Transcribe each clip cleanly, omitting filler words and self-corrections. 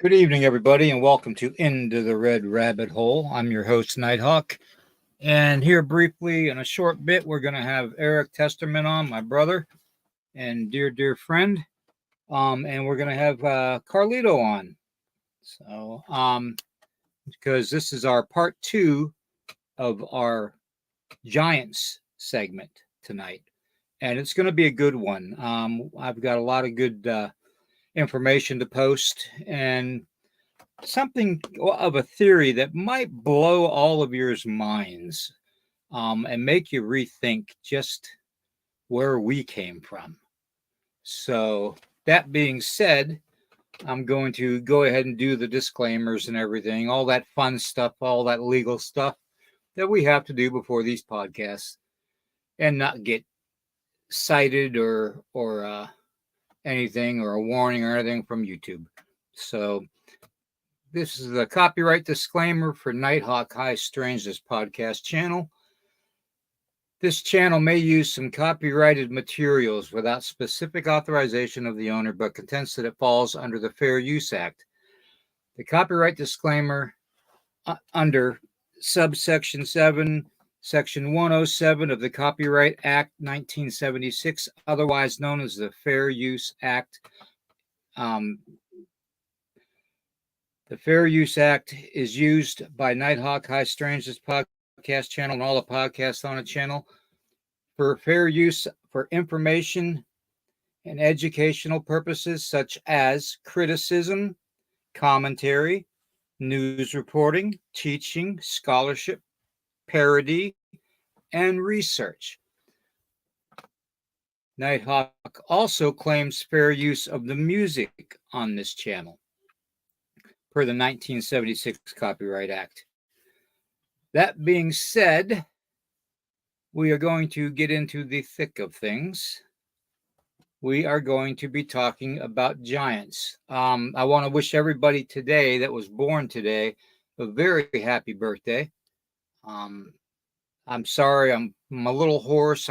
Good evening, everybody, and welcome to Into the Red Rabbit Hole. I'm your host, Nighthawk. And here, briefly, in a short bit, we're going to have Eric Testerman on, my brother and dear friend. And we're going to have Carlito on. Because this is our part two of our Giants segment tonight. And it's going to be a good one. I've got a lot of good information to post and something of a theory that might blow all of yours minds and make you rethink just where we came from. So, that being said, I'm going to go ahead and do the disclaimers and everything, all that fun stuff, all that legal stuff that we have to do before these podcasts, and not get cited or anything or a warning or anything from YouTube. So, this is the copyright disclaimer for Nighthawk High Strangeness podcast channel. This channel may use some copyrighted materials without specific authorization of the owner, but contends that it falls under the Fair Use Act. The copyright disclaimer under subsection 7, section 107 of the Copyright Act 1976, otherwise known as the Fair Use Act. The Fair Use Act is used by Nighthawk High Strangeness podcast channel and all the podcasts on the channel for fair use for information and educational purposes such as criticism, commentary, news reporting, teaching, scholarship, parody, and research. Nighthawk also claims fair use of the music on this channel per the 1976 Copyright Act. That being said, we are going to get into the thick of things. We are going to be talking about giants. I want to wish everybody today that was born today a very happy birthday. I'm sorry, I'm a little hoarse.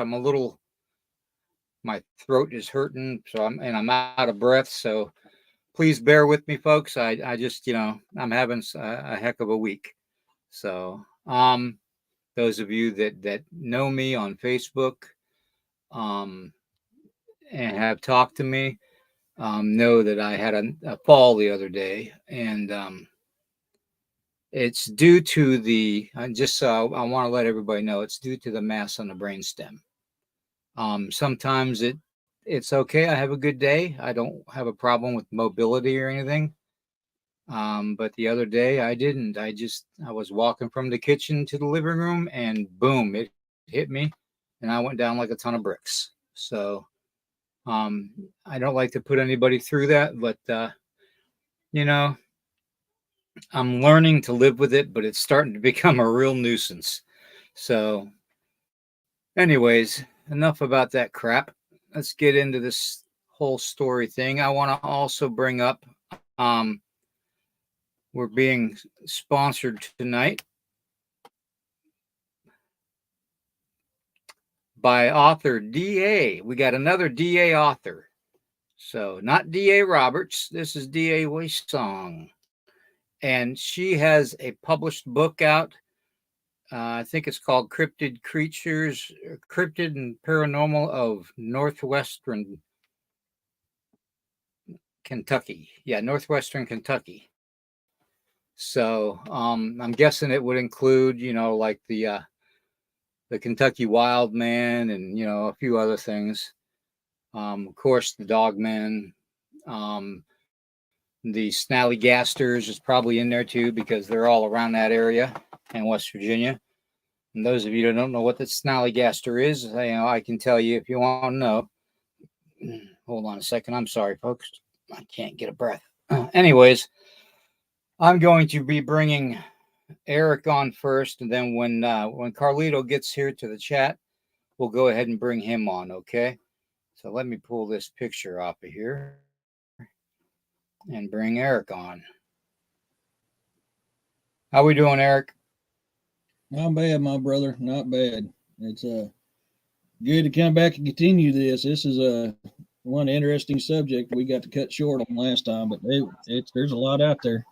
My throat is hurting, so I'm out of breath. So please bear with me, folks. I just, I'm having a heck of a week. So, those of you that know me on Facebook, and have talked to me, know that I had a fall the other day, and it's due to I want to let everybody know it's due to the mass on the brainstem. Sometimes it's okay. I have a good day. I don't have a problem with mobility or anything. But the other day I didn't. I was walking from the kitchen to the living room and boom, it hit me and I went down like a ton of bricks. So I don't like to put anybody through that, but I'm learning to live with it, but it's starting to become a real nuisance. So anyways, enough about that crap. Let's get into this whole story thing. I want to also bring up we're being sponsored tonight by author D.A. We got another D.A. author. So not D.A. Roberts. This is D.A. Waisong. And she has a published book out. I think it's called Cryptid and Paranormal of Northwestern Kentucky. Yeah, Northwestern Kentucky. So I'm guessing it would include, like the Kentucky Wild Man and, a few other things. Of course, the Dogman. The Snallygasters is probably in there too because they're all around that area in West Virginia. And those of you that don't know what the Snallygaster is, I can tell you if you want to know. Hold on a second. I'm sorry, folks. I can't get a breath. Anyways, I'm going to be bringing Eric on first, and then when Carlito gets here to the chat, we'll go ahead and bring him on, okay? So let me pull this picture off of here and bring Eric on. How we doing, Eric? Not bad, my brother. Not bad. It's good to come back and continue this. This is one interesting subject we got to cut short on last time, but there's a lot out there.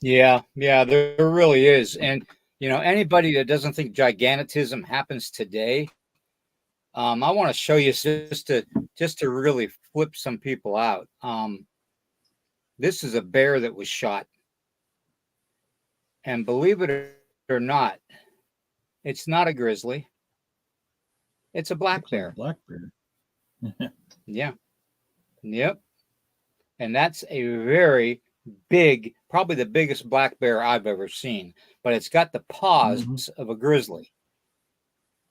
Yeah, there really is. And anybody that doesn't think gigantism happens today, I want to show you just to really flip some people out. This is a bear that was shot, and believe it or not, it's not a grizzly. It's a black bear. Like black bear. Yeah. Yep. And that's a very big, probably the biggest black bear I've ever seen. But it's got the paws of a grizzly.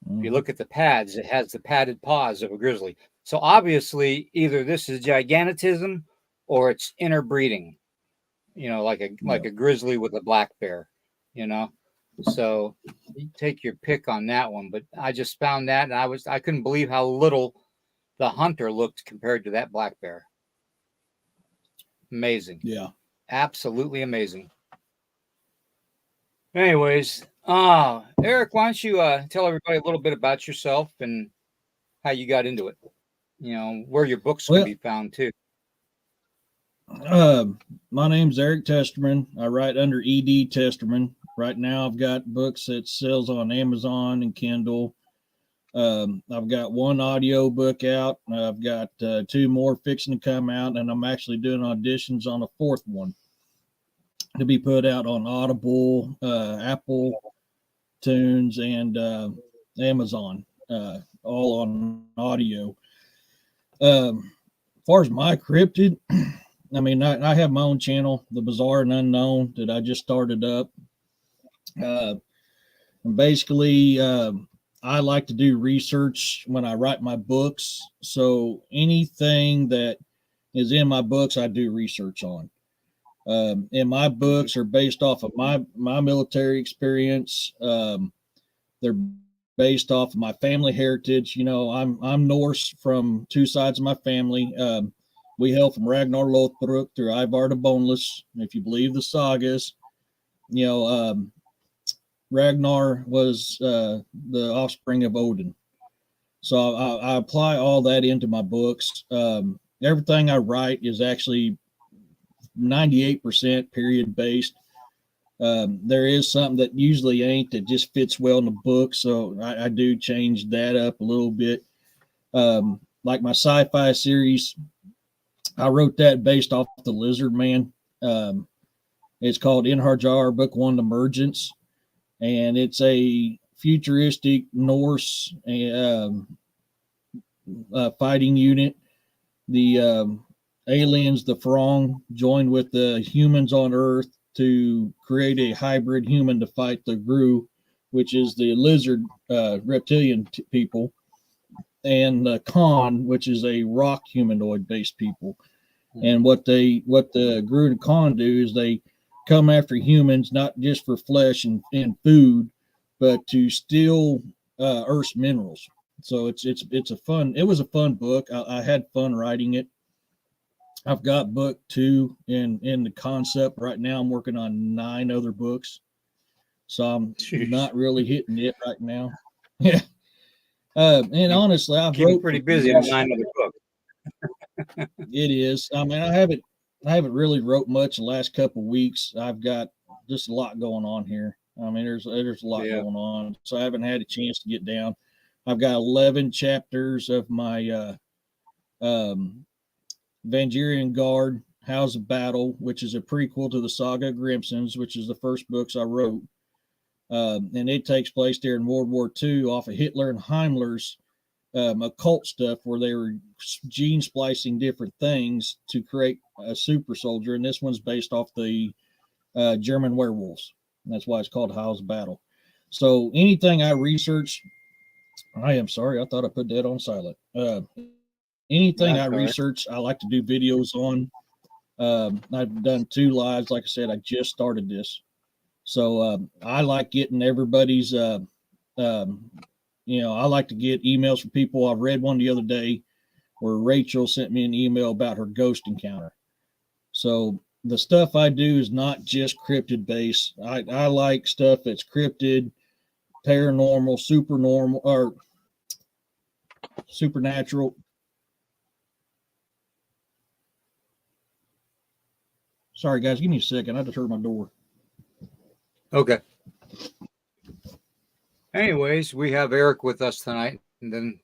If you look at the pads, it has the padded paws of a grizzly. So obviously, either this is gigantism or it's interbreeding. Like a grizzly with a black bear. So you take your pick on that one. But I just found that, and I couldn't believe how little the hunter looked compared to that black bear. Amazing. Yeah. Absolutely amazing. Anyways, Eric, why don't you tell everybody a little bit about yourself and how you got into it? Where your books can be found too. My name's Eric Testerman. I write under ED Testerman. Right now I've got books that sells on Amazon and Kindle. I've got one audio book out. I've got 2 more fixing to come out, and I'm actually doing auditions on a 4th one to be put out on Audible, Apple Tunes, and Amazon, all on audio. As far as my cryptid, I mean, I have my own channel, The Bizarre and Unknown, that I just started up. Basically, I like to do research when I write my books. So anything that is in my books, I do research on. And my books are based off of my military experience. They're based off of my family heritage. I'm Norse from 2 sides of my family. We hail from Ragnar Lothbrok through Ivar the Boneless. If you believe the sagas, Ragnar was the offspring of Odin. So I apply all that into my books. Everything I write is actually 98% period based. There is something that usually ain't, that just fits well in the book. So I do change that up a little bit. Like my sci-fi series, I wrote that based off the Lizard Man. It's called Inharjar Book 1, Emergence. And it's a futuristic Norse fighting unit. The aliens, the Throng, joined with the humans on Earth to create a hybrid human to fight the Gru, which is the lizard reptilian people, and the Khan, which is a rock humanoid based people. And what the Gru and Khan do is they come after humans, not just for flesh and food, but to steal Earth's minerals. So it was a fun book. I had fun writing it. I've got book 2 in the concept right now. I'm working on 9 other books, so I'm not really hitting it right now. Yeah. And honestly, I've wrote pretty busy on 9 other books. It is. I mean, I haven't really wrote much the last couple of weeks. I've got just a lot going on here. I mean, there's a lot going on, so I haven't had a chance to get down. I've got 11 chapters of my Vangerian Guard, House of Battle, which is a prequel to the Saga of Grimsons, which is the first books I wrote. And it takes place during World War II off of Hitler and Himmler's occult stuff, where they were gene splicing different things to create a super soldier. And this one's based off the German werewolves. And that's why it's called House of Battle. So anything I research, I am sorry, I thought I put that on silent. Anything I research, I like to do videos on. I've done 2 lives. Like I said, I just started this. So I like getting everybody's, I like to get emails from people. I read one the other day where Rachel sent me an email about her ghost encounter. So the stuff I do is not just cryptid based. I like stuff that's cryptid, paranormal, supernormal, or supernatural. Sorry, guys. Give me a second. I had to turn my door. Okay. Anyways, we have Eric with us tonight, and then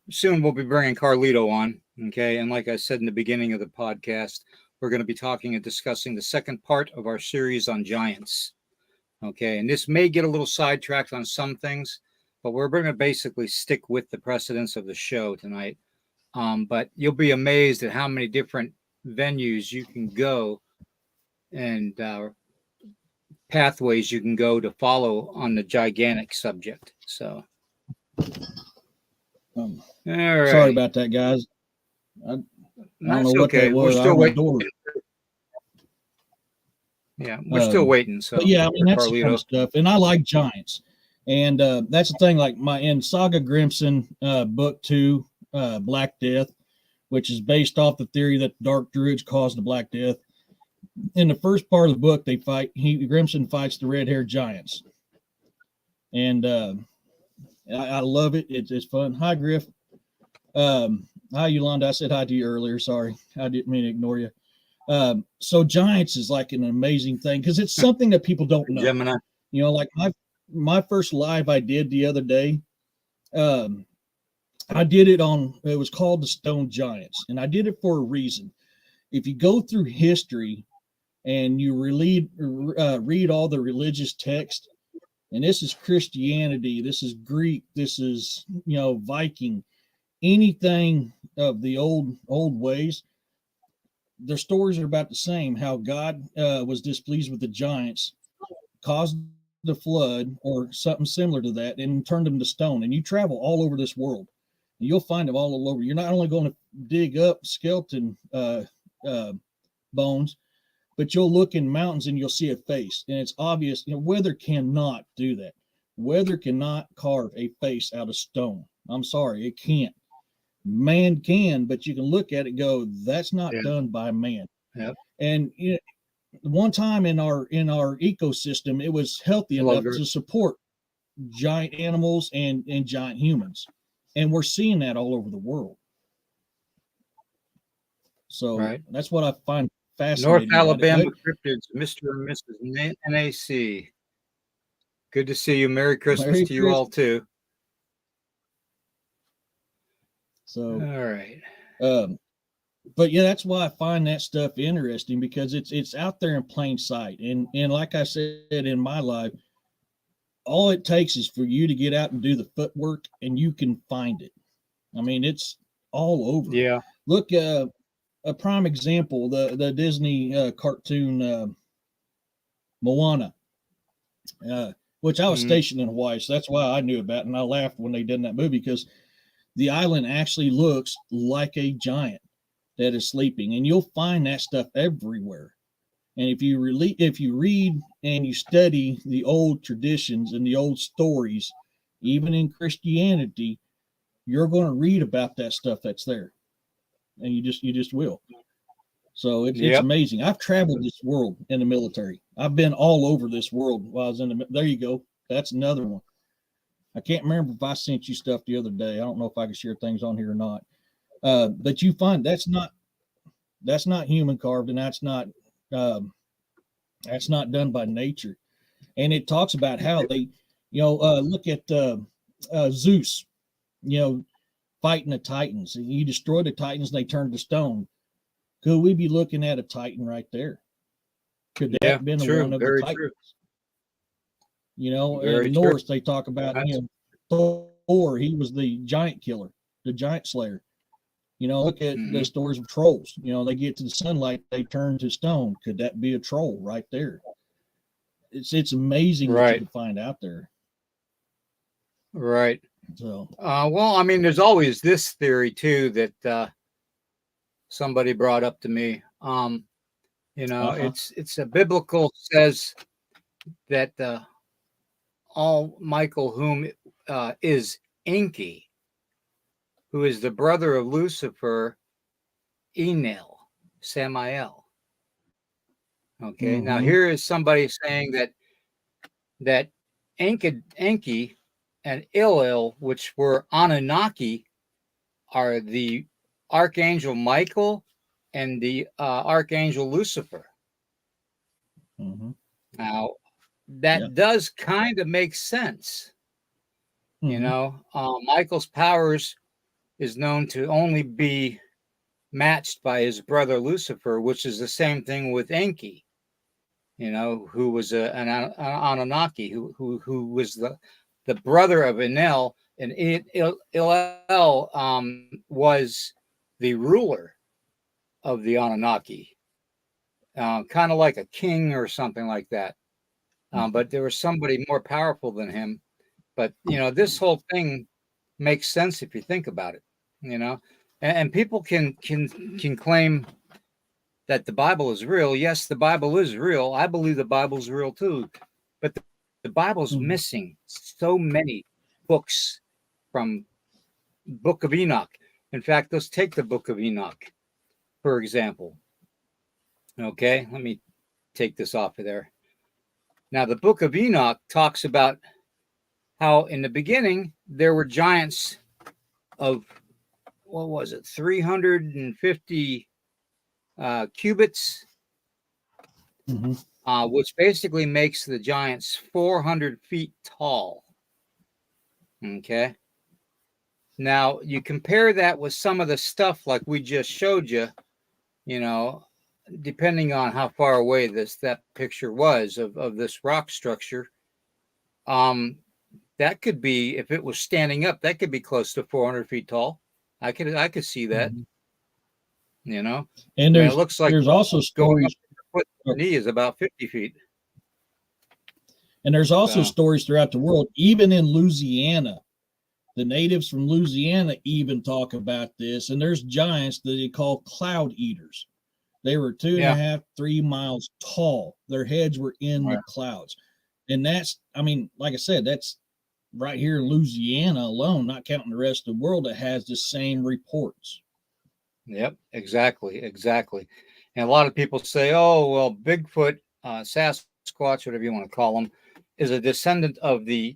soon we'll be bringing Carlito on. Okay. And like I said in the beginning of the podcast, we're going to be talking and discussing the second part of our series on giants. Okay. And this may get a little sidetracked on some things, but we're going to basically stick with the precedents of the show tonight. But you'll be amazed at how many different venues you can go and pathways you can go to follow on the gigantic subject. So, all right. Sorry about that, guys. I don't know what that was. We're still waiting. Door. Yeah, we're still waiting. So, but yeah, I mean that's the kind of stuff, and I like giants, and that's the thing. Like in Saga Grimson, book 2, Black Death, which is based off the theory that the Dark Druids caused the Black Death. In the first part of the book, they fight. Grimson fights the red-haired giants, and I love it. It's fun. Hi, Griff. Hi, Yolanda. I said hi to you earlier. Sorry, I didn't mean to ignore you. So giants is like an amazing thing because it's something that people don't know. Gemini. You know, like my first live I did the other day. I did it it was called the Stone Giants, and I did it for a reason. If you go through history and you read all the religious text, and this is Christianity, this is Greek, this is, Viking, anything of the old ways, their stories are about the same. How God was displeased with the giants, caused the flood or something similar to that, and turned them to stone. And you travel all over this world, and you'll find them all over. You're not only going to dig up skeleton bones, but you'll look in mountains and you'll see a face, and it's obvious. Weather cannot do that. Weather cannot carve a face out of stone. I'm sorry, it can't. Man can, but you can look at it and go, that's not done by man. Yep. And one time in our ecosystem, it was healthy enough to support giant animals and giant humans, and we're seeing that all over the world. So that's what I find fascinating. North Alabama cryptids, Mr. and Mrs. NAC. Good to see you. Merry Christmas to you all too. So, all right. But yeah, that's why I find that stuff interesting, because it's out there in plain sight. And like I said in my life, all it takes is for you to get out and do the footwork, and you can find it. I mean, it's all over. Yeah. Look, a prime example, the Disney cartoon Moana, which I was stationed in Hawaii, so that's why I knew about it. And I laughed when they did that movie, because the island actually looks like a giant that is sleeping, and you'll find that stuff everywhere. And if you read and you study the old traditions and the old stories, even in Christianity, you're going to read about that stuff that's there, and you just will. So it's amazing. I've traveled this world in the military. I've been all over this world while I was in the. There you go. That's another one. I can't remember if I sent you stuff the other day. I don't know if I can share things on here or not. But you find that's not human carved, and that's not done by nature. And it talks about how they, look at Zeus, fighting the Titans. And you destroy the Titans, and they turn to stone. Could we be looking at a Titan right there? Could that have been one of the Titans? True. In Norse, they talk about Thor. He was the giant killer, the giant slayer. Look at the stories of trolls. They get to the sunlight, they turn to stone. Could that be a troll right there? It's amazing what you can find out there. Right. So, well, I mean, there's always this theory too that somebody brought up to me. It's a biblical says that all Michael, whom is Enki, who is the brother of Lucifer, Enel, Samael. Okay, now here is somebody saying that Enki and Ilil, which were Anunnaki, are the Archangel Michael and the archangel Lucifer. Mm-hmm. Now, Yeah. that does kind of make sense. You Mm-hmm. know, Michael's powers is known to only be matched by his brother Lucifer, which is the same thing with Enki. You know, who was an Anunnaki, who was the brother of Enel, and Il was the ruler of the Anunnaki, kind of like a king or something like that. But there was somebody more powerful than him. But you know, this whole thing makes sense if you think about it. You know, and people can claim that the Bible is real. Yes, the Bible is real. I believe the Bible's real too. But the Bible's Mm-hmm. missing so many books from Book of Enoch. In fact, let's take the Book of Enoch, for example. Okay, let me take this off of there. Now, the Book of Enoch talks about how in the beginning there were giants of, what was it, 350 cubits, Mm-hmm. which basically makes the giants 400 feet tall. Okay. Now, you compare that with some of the stuff like we just showed you, you know, depending on how far away that picture was of this rock structure, that could be, if it was standing up, that could be close to 400 feet tall. I could see that. Mm-hmm. You know, And I mean, it looks like there's also going up stories. to your foot to the knee is about 50 feet. And there's also So, stories throughout the world, even in Louisiana. The natives from Louisiana even talk about this. And there's giants that they call cloud eaters. They were 2.5, 3 miles tall. Their heads were in yeah. the clouds. And that's, I mean, like I said, that's right here in Louisiana alone, not counting the rest of the world that has the same reports. Yep, exactly. And a lot of people say, "Oh, well, Bigfoot, Sasquatch, whatever you want to call them, is a descendant of the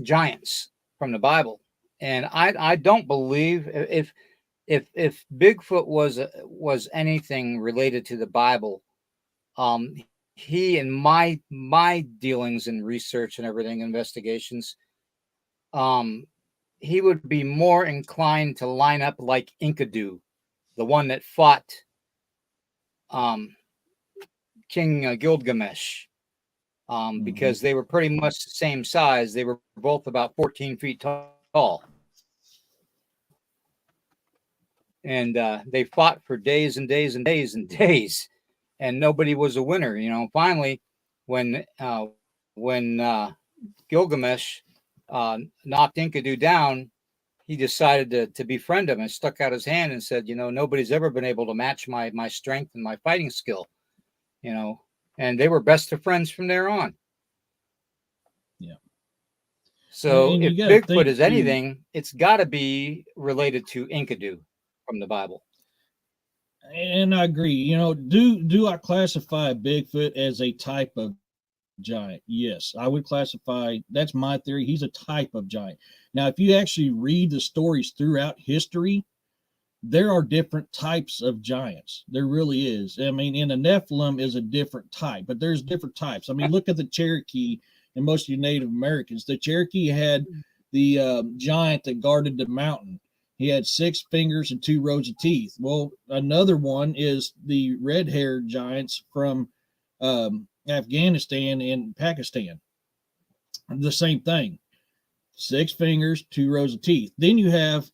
giants from the Bible." And I don't believe if Bigfoot was anything related to the Bible, um, he in my dealings and research and everything, investigations, um, he would be more inclined to line up like Enkidu, the one that fought um, King Gilgamesh, Mm-hmm. because they were pretty much the same size. They were both about 14 feet tall. And they fought for days and days and days and days, and nobody was a winner. You know, finally, when Gilgamesh knocked Enkidu down, he decided to befriend him and stuck out his hand and said, you know, nobody's ever been able to match my strength and my fighting skill, you know, and they were best of friends from there on. Yeah. So And if you got to Bigfoot think is too, anything, it's got to be related to Enkidu from the Bible. and I agree. Do I classify Bigfoot as a type of giant? Yes, I would classify. That's my theory. He's a type of giant. Now, if you actually read the stories throughout history, there are different types of giants. There really is. I mean, in a Nephilim is a different type, but there's different types. I mean, look at the Cherokee and most of you Native Americans. The Cherokee had the giant that guarded the mountain. He had 6 fingers and 2 rows of teeth. Well, another one is the red-haired giants from Afghanistan and Pakistan. The same thing. 6 fingers, 2 rows of teeth. Then you have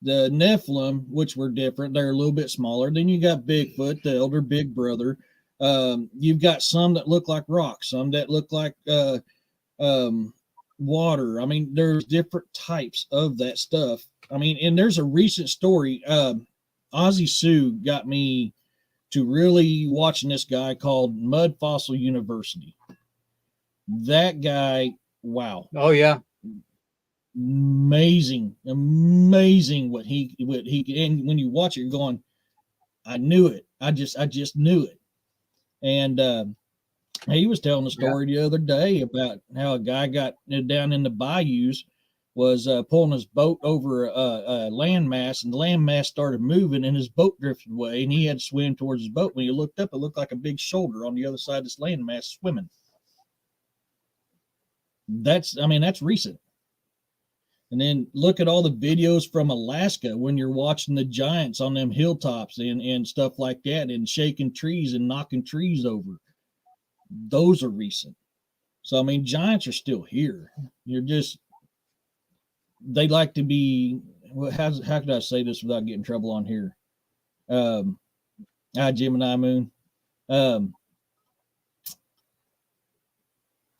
the Nephilim, which were different. They're a little bit smaller. Then you got Bigfoot, the elder big brother. You've got some that look like rocks, some that look like water. I mean, there's different types of that stuff. I mean, and there's a recent story. Ozzie Sue got me to really watching this guy called Mud Fossil University. That guy, wow. Oh yeah. Amazing what he and when you watch it, you're going, I knew it. I just knew it. And he was telling a Yeah. story the other day about how a guy got down in the bayous was pulling his boat over a landmass, and the landmass started moving, and his boat drifted away, and he had to swim towards his boat. When he looked up, it looked like a big shoulder on the other side of this landmass swimming. That's recent. And then look at all the videos from Alaska when you're watching the giants on them hilltops and stuff like that, and shaking trees and knocking trees over. Those are recent. So, I mean, giants are still here. They like to be, how could I say this without getting in trouble on here? Gemini Moon.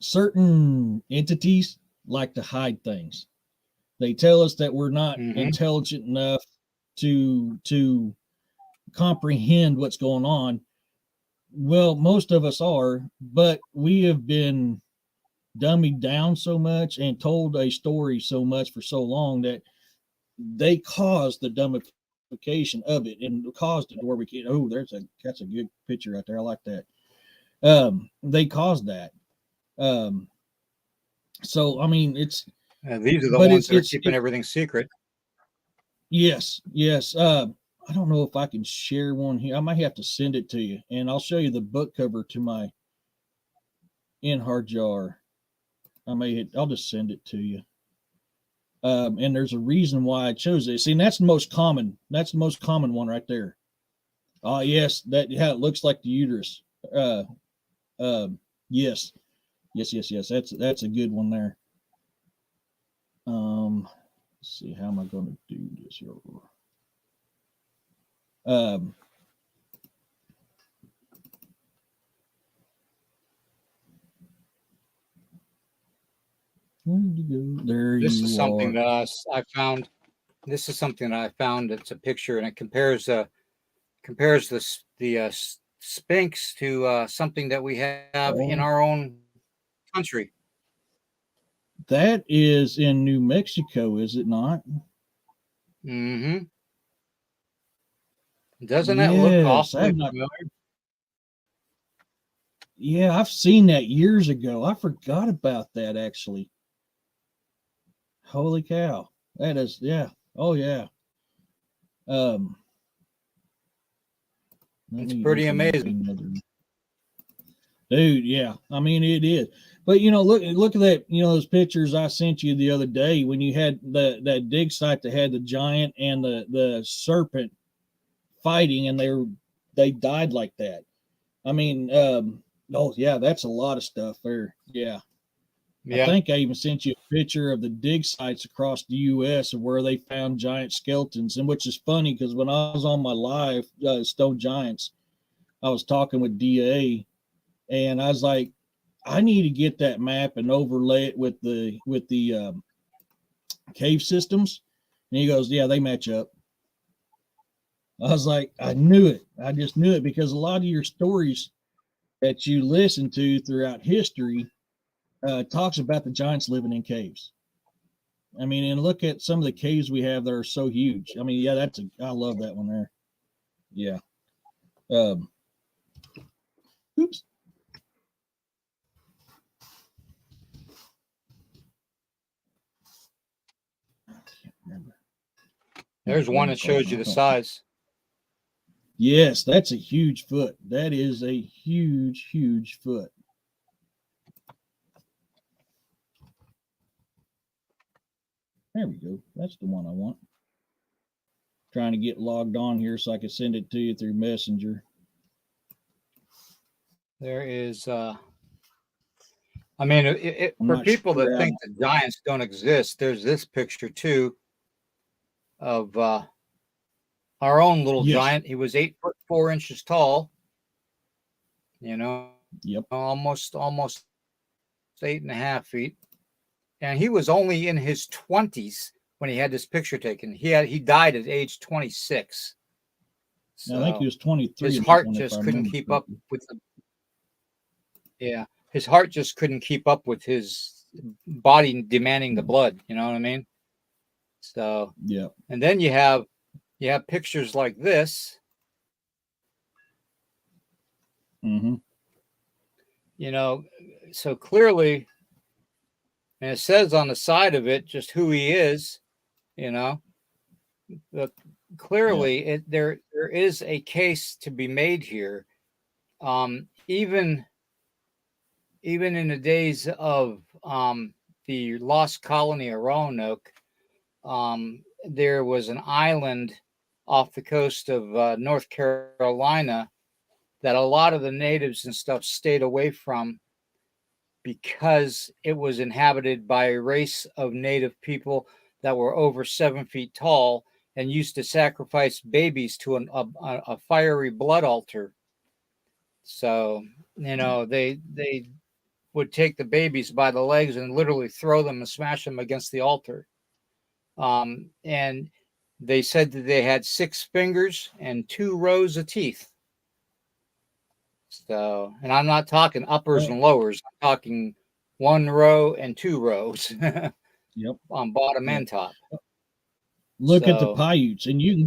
Certain entities like to hide things. They tell us that we're not intelligent enough to comprehend what's going on. Well, most of us are, but we have been dummied down so much and told a story so much for so long that they caused the dumbification of it and caused it to where we can't. Oh, that's a good picture right there. I like that. They caused that. So I mean, it's these are the ones that are keeping everything secret. Yes. I don't know if I can share one here. I might have to send it to you, and I'll show you the book cover to my in-hard jar. I'll just send it to you. And there's a reason why I chose it. See, and that's the most common. That's the most common one right there. Oh, yes, it looks like the uterus. Yes. That's a good one there. Let's see, how am I going to do this here? Where did you go? There you are. This is something that I found. This is something that I found. It's a picture, and it compares the Sphinx to something that we have in our own country. That is in New Mexico, is it not? Mm-hmm. Doesn't that look awfully familiar? Yeah, I've seen that years ago. I forgot about that, actually. Holy cow. That is, yeah. Oh, yeah. It's pretty amazing. Dude, yeah. I mean, it is. But, look at that, those pictures I sent you the other day when you had that dig site that had the giant and the serpent fighting, and they died like that. I mean, oh yeah, that's a lot of stuff there. Yeah. I think I even sent you a picture of the dig sites across the U.S. of where they found giant skeletons, and which is funny because when I was on my live Stone Giants, I was talking with DA, and I was like, I need to get that map and overlay it with the cave systems, and he goes, yeah, they match up. I was like, I knew it. I just knew it because a lot of your stories that you listen to throughout history talks about the giants living in caves. I mean, and look at some of the caves we have that are so huge. I mean, yeah, I love that one there. Yeah. Oops. I can't remember. There's one that shows you the size. Yes, that's a huge foot. That is a huge, huge foot. There we go. That's the one I want. Trying to get logged on here so I can send it to you through Messenger. There is, I mean, for people that think that giants don't exist, there's this picture too of our own little giant. He was 8'4" tall. Yep. Almost 8.5 feet. And he was only in his 20s when he had this picture taken. He died at age 26. So I think he was 23. His heart just couldn't keep up with his heart just couldn't keep up with his body demanding the blood. You know what I mean? So yeah. And then you have pictures like this. Mm-hmm. So clearly, And it says on the side of it just who he is, you know. But Yeah. clearly, there is a case to be made here. Even in the days of the lost colony of Roanoke, there was an island off the coast of North Carolina that a lot of the natives and stuff stayed away from because it was inhabited by a race of native people that were over 7 feet tall and used to sacrifice babies to a fiery blood altar. So, they would take the babies by the legs and literally throw them and smash them against the altar. And they said that they had 6 fingers and 2 rows of teeth. So, and I'm not talking uppers Well, and lowers. I'm talking 1 row and 2 rows yep. on bottom Yep. and top. Look at the So, Paiutes, and you can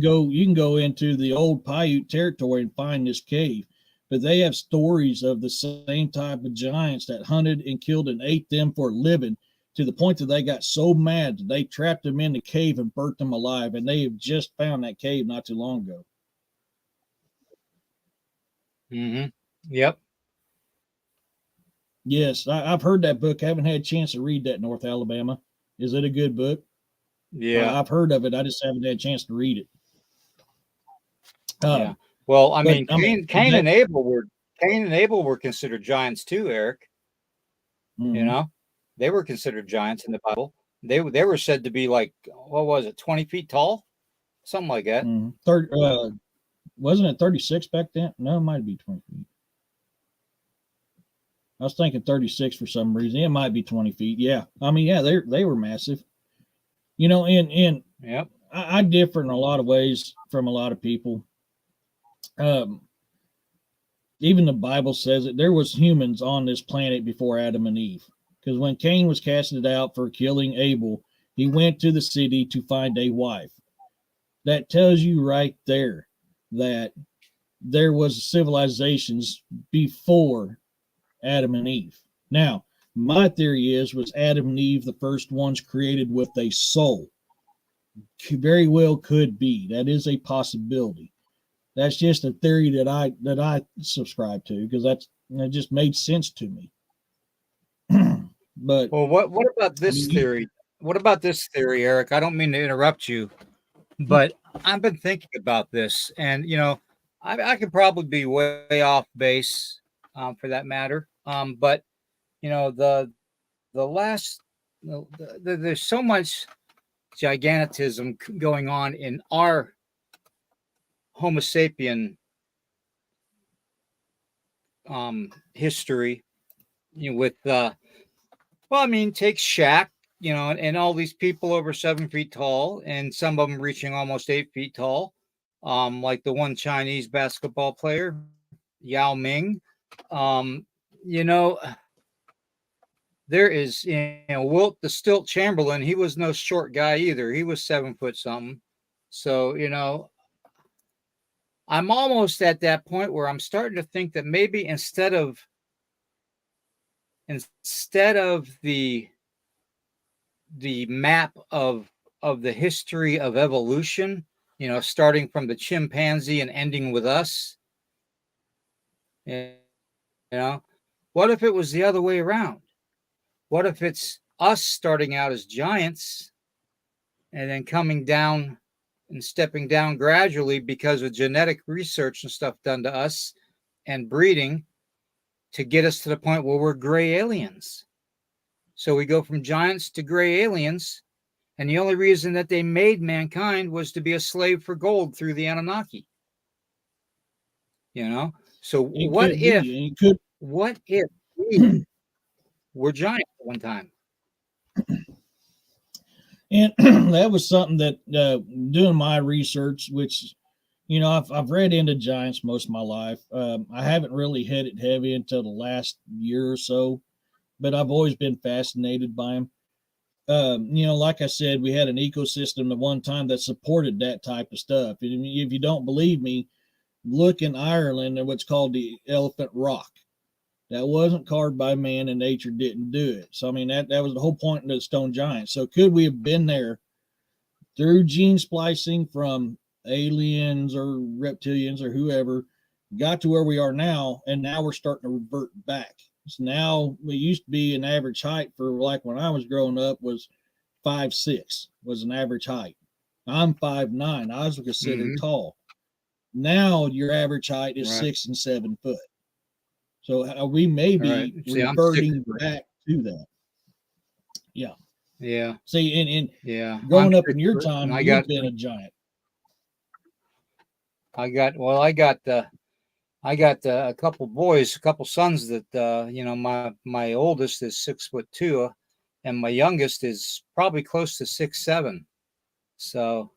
go into the old Paiute territory and find this cave. But they have stories of the same type of giants that hunted and killed and ate them for a living, to the point that they got so mad that they trapped them in the cave and burnt them alive. And they have just found that cave not too long ago. yep, Yes, I've heard that book. I haven't had a chance to read that, North Alabama. Is it a good book? yeah, I've heard of it. I just haven't had a chance to read it. yeah. Um, Well, I but mean, I mean that. Cain and Abel were considered giants too, Eric. You Mhm, know, they were considered giants in the Bible. They were said to be like, what was it, 20 feet tall, something like that. mhm. Wasn't it 36 back then? No, it might be 20 feet. I was thinking 36 for some reason. It might be 20 feet. Yeah. I mean, yeah, they were massive. And Yep. I differ in a lot of ways from a lot of people. Um, Even the Bible says that there was humans on this planet before Adam and Eve. Because when Cain was casted out for killing Abel, he went to the city to find a wife. That tells you right there that there was civilizations before Adam and Eve. Now, my theory was Adam and Eve the first ones created with a soul? Very well could be. That is a possibility. That's just a theory that I subscribe to, because that just made sense to me. But Well, what about I this mean, you theory? What about this theory, Eric? I don't mean to interrupt you, but I've been thinking about this, and I could probably be way off base, for that matter. But the last, there's so much gigantism going on in our Homo sapien history. With well, I mean, take Shaq, and all these people over 7 feet tall, and some of them reaching almost 8 feet tall, like the one Chinese basketball player, Yao Ming. Um, you know, there is, Wilt the Stilt Chamberlain. He was no short guy either. He was 7 foot something. So, I'm almost at that point where I'm starting to think that maybe instead of the map of the history of evolution, starting from the chimpanzee and ending with us, you know, what if it was the other way around? What if it's us starting out as giants and then coming down and stepping down gradually because of genetic research and stuff done to us and breeding to get us to the point where we're gray aliens? So we go from giants to gray aliens, and the only reason that they made mankind was to be a slave for gold through the Anunnaki. You know? So it could be. It could. what if we were giants at one time? And that was something that, doing my research, which I've read into giants most of my life. I haven't really hit it heavy until the last year or so, but I've always been fascinated by them. Like I said, we had an ecosystem at one time that supported that type of stuff. And if you don't believe me, look in Ireland at what's called the Elephant Rock. That wasn't carved by man, and nature didn't do it. So I mean that was the whole point of the stone giant. So could we have been there through gene splicing from aliens or reptilians or whoever, got to where we are now, and now we're starting to revert back. So now we used to be an average height for, like when I was growing up, was 5'6" was an average height. I'm 5'9". I was considered tall. Now your average height is Right. 6 and 7 foot. So we may Right. be See, I'm 6 reverting foot. back to that. Yeah. Yeah. See, and Yeah. I'm growing up in 6 your foot, and time, you've been a giant. I got a couple boys, a couple sons that my oldest is 6'2", and my youngest is probably close to 6'7". So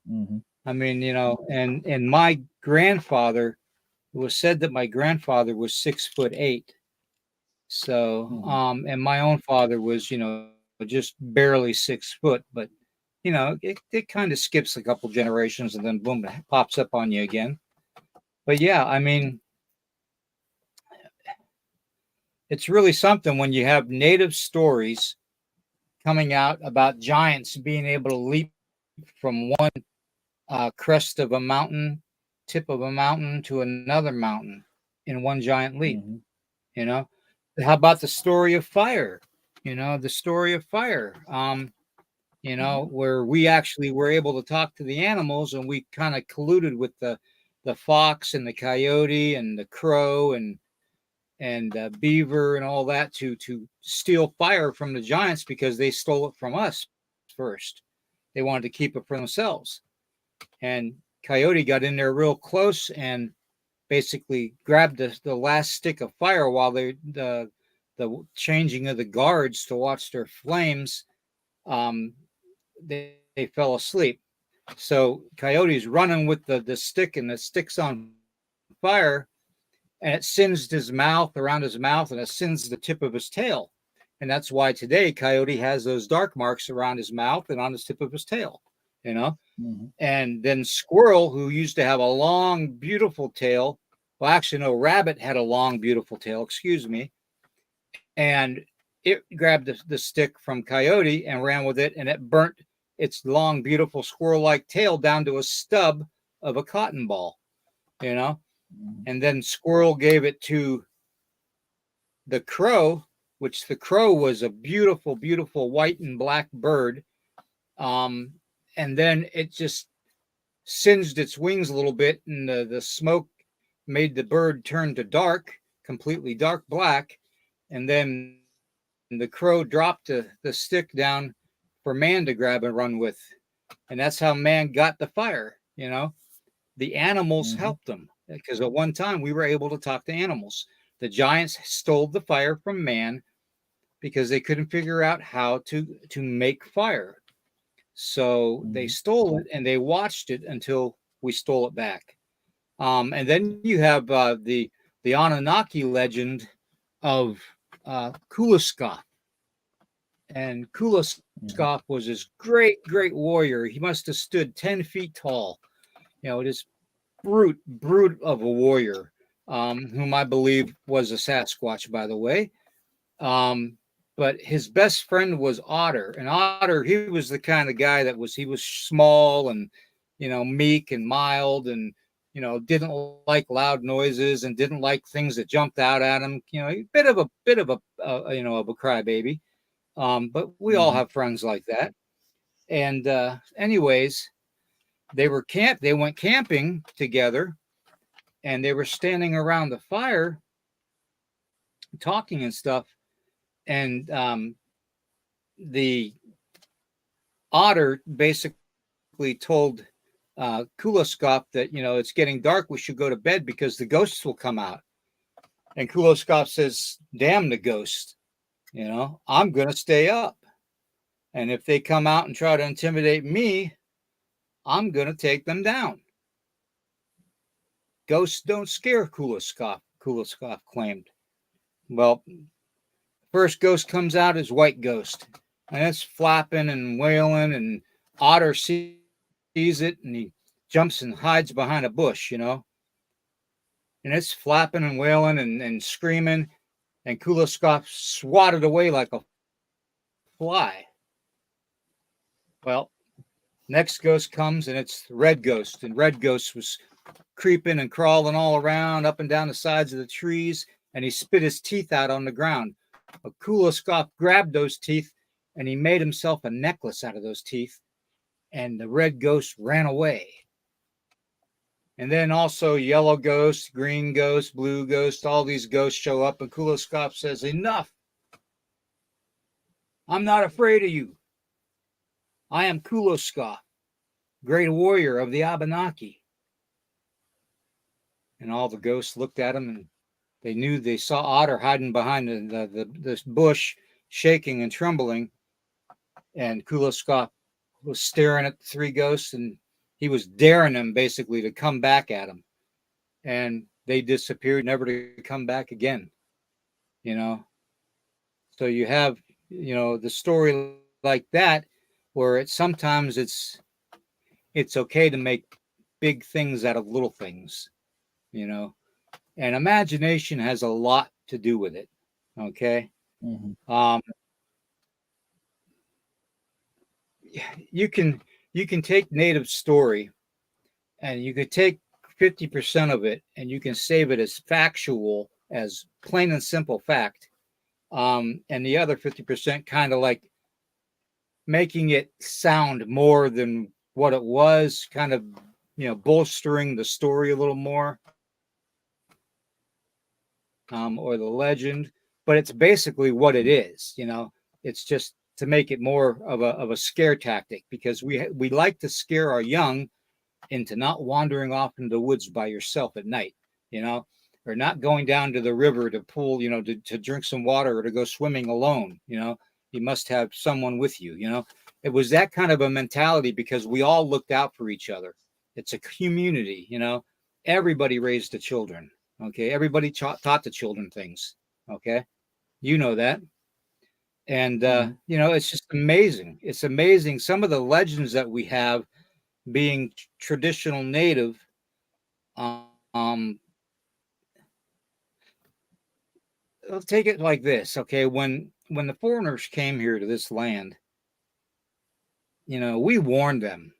I mean, and my grandfather, it was said that my grandfather was 6'8". So and my own father was, just barely 6 foot, but it kind of skips a couple generations and then boom, it pops up on you again. But yeah, I mean, it's really something when you have native stories coming out about giants being able to leap from one crest of a mountain, tip of a mountain to another mountain in one giant leap. You know, how about the story of fire? The story of fire. Where we actually were able to talk to the animals, and we kind of colluded with the fox and the coyote and the crow and beaver and all that to steal fire from the giants because they stole it from us first. They wanted to keep it for themselves. And Coyote got in there real close and basically grabbed the last stick of fire while the changing of the guards to watch their flames. They fell asleep. So Coyote's running with the stick, and the stick's on fire, and it singed his mouth, around his mouth, and it singed the tip of his tail. And that's why today Coyote has those dark marks around his mouth and on the tip of his tail, you know? And then Squirrel, who used to have a long, beautiful tail, well, actually, no, Rabbit had a long, beautiful tail, excuse me. And it grabbed the stick from Coyote and ran with it, and it burnt its long, beautiful squirrel-like tail down to a stub of a cotton ball, you know? And then Squirrel gave it to the crow, which the crow was a beautiful, beautiful white and black bird. And then it just singed its wings a little bit, and the smoke made the bird turn to dark, completely dark black. And then the crow dropped the stick down for man to grab and run with. And that's how man got the fire, The animals helped them because at one time we were able to talk to animals. The giants stole the fire from man because they couldn't figure out how to make fire. So they stole it and they watched it until we stole it back. And then you have the Anunnaki legend of Kuliskoth. And Kuliskoth was this great, great warrior. He must have stood 10 feet tall. This brute of a warrior, whom I believe was a Sasquatch, by the way. But his best friend was Otter, and Otter, he was the kind of guy that he was small and, meek and mild, and, didn't like loud noises and didn't like things that jumped out at him. A bit of a of a crybaby. But we all have friends like that. And anyways, they went camping together, and they were standing around the fire talking and stuff. And the Otter basically told Kuliskoth that, it's getting dark, we should go to bed because the ghosts will come out. And Kuliskoth says, damn the ghost, I'm going to stay up. And if they come out and try to intimidate me, I'm going to take them down. Ghosts don't scare Kuliskoth claimed. Well, first ghost comes out is White Ghost, and it's flapping and wailing, and Otter sees it, and he jumps and hides behind a bush, and it's flapping and wailing and screaming, and Kuloskop swatted away like a fly. Well, next ghost comes, and it's Red Ghost, and Red Ghost was creeping and crawling all around up and down the sides of the trees, and he spit his teeth out on the ground. A Kuloskop grabbed those teeth, and he made himself a necklace out of those teeth, and the Red Ghost ran away. And then also Yellow Ghost, Green Ghost, Blue Ghost, all these ghosts show up, and Kuloskop says, "Enough! I'm not afraid of you. I am Kuloskop, great warrior of the Abenaki." And all the ghosts looked at him, and they saw Otter hiding behind this bush, shaking and trembling. And Kuloskop was staring at the three ghosts, and he was daring them basically to come back at him. And they disappeared, never to come back again. You know, so you have, the story like that, where it's okay to make big things out of little things, and imagination has a lot to do with it. Okay. Mm-hmm. You can take native story, and you could take 50% of it, and you can save it as factual, as plain and simple fact, and the other 50% kind of like making it sound more than what it was, kind of bolstering the story a little more, or the legend. But it's basically what it is. It's just to make it more of a scare tactic, because we like to scare our young into not wandering off into the woods by yourself at night, or not going down to the river to pool, to drink some water, or to go swimming alone. You must have someone with you. It was that kind of a mentality, because we all looked out for each other. It's a community. Everybody raised the children. Okay, everybody taught the children things. Okay, that. And it's just amazing. It's amazing some of the legends that we have, being traditional native. I'll take it like this. Okay, when the foreigners came here to this land, we warned them.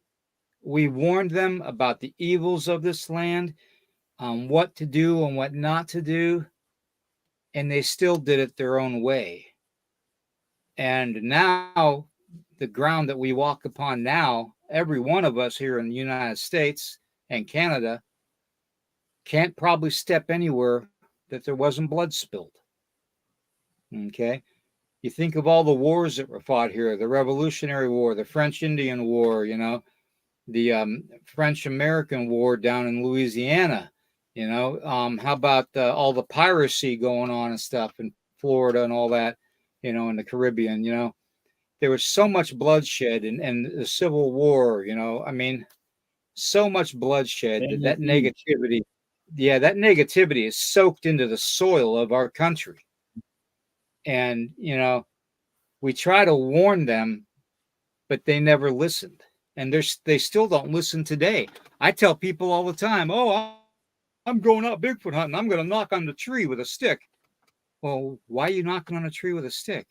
We warned them about the evils of this land, what to do and what not to do, and they still did it their own way. And now, the ground that we walk upon now, every one of us here in the United States and Canada can't probably step anywhere that there wasn't blood spilled. Okay. You think of all the wars that were fought here, the Revolutionary War, the French Indian War, the French American War down in Louisiana. How about all the piracy going on and stuff in Florida and all that, in the Caribbean. There was so much bloodshed, and the Civil War. I mean, so much bloodshed, that negativity. Yeah, that negativity is soaked into the soil of our country. And we try to warn them, but they never listened, and they still don't listen today. I tell people all the time, "Oh, I'm going out Bigfoot hunting. I'm going to knock on the tree with a stick." Well, why are you knocking on a tree with a stick?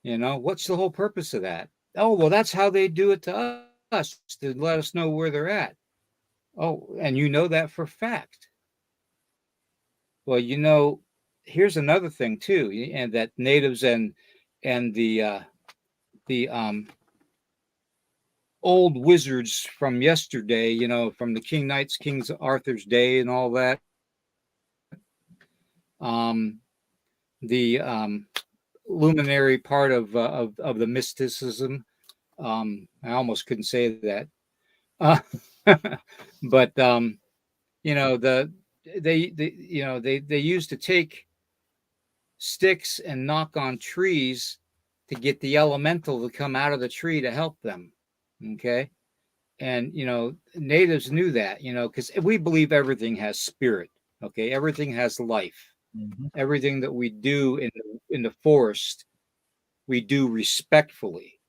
What's the whole purpose of that? Oh, well, that's how they do it to us, to let us know where they're at. Oh, and that for fact. Well, here's another thing too, and that natives and the old wizards from yesterday, from the King Arthur's day and all that. The luminary part of the mysticism. I almost couldn't say that, but they used to take sticks and knock on trees to get the elemental to come out of the tree to help them. Okay. And natives knew that, because we believe everything has spirit. Okay, everything has life. Mm-hmm. Everything that we do in the forest, we do respectfully.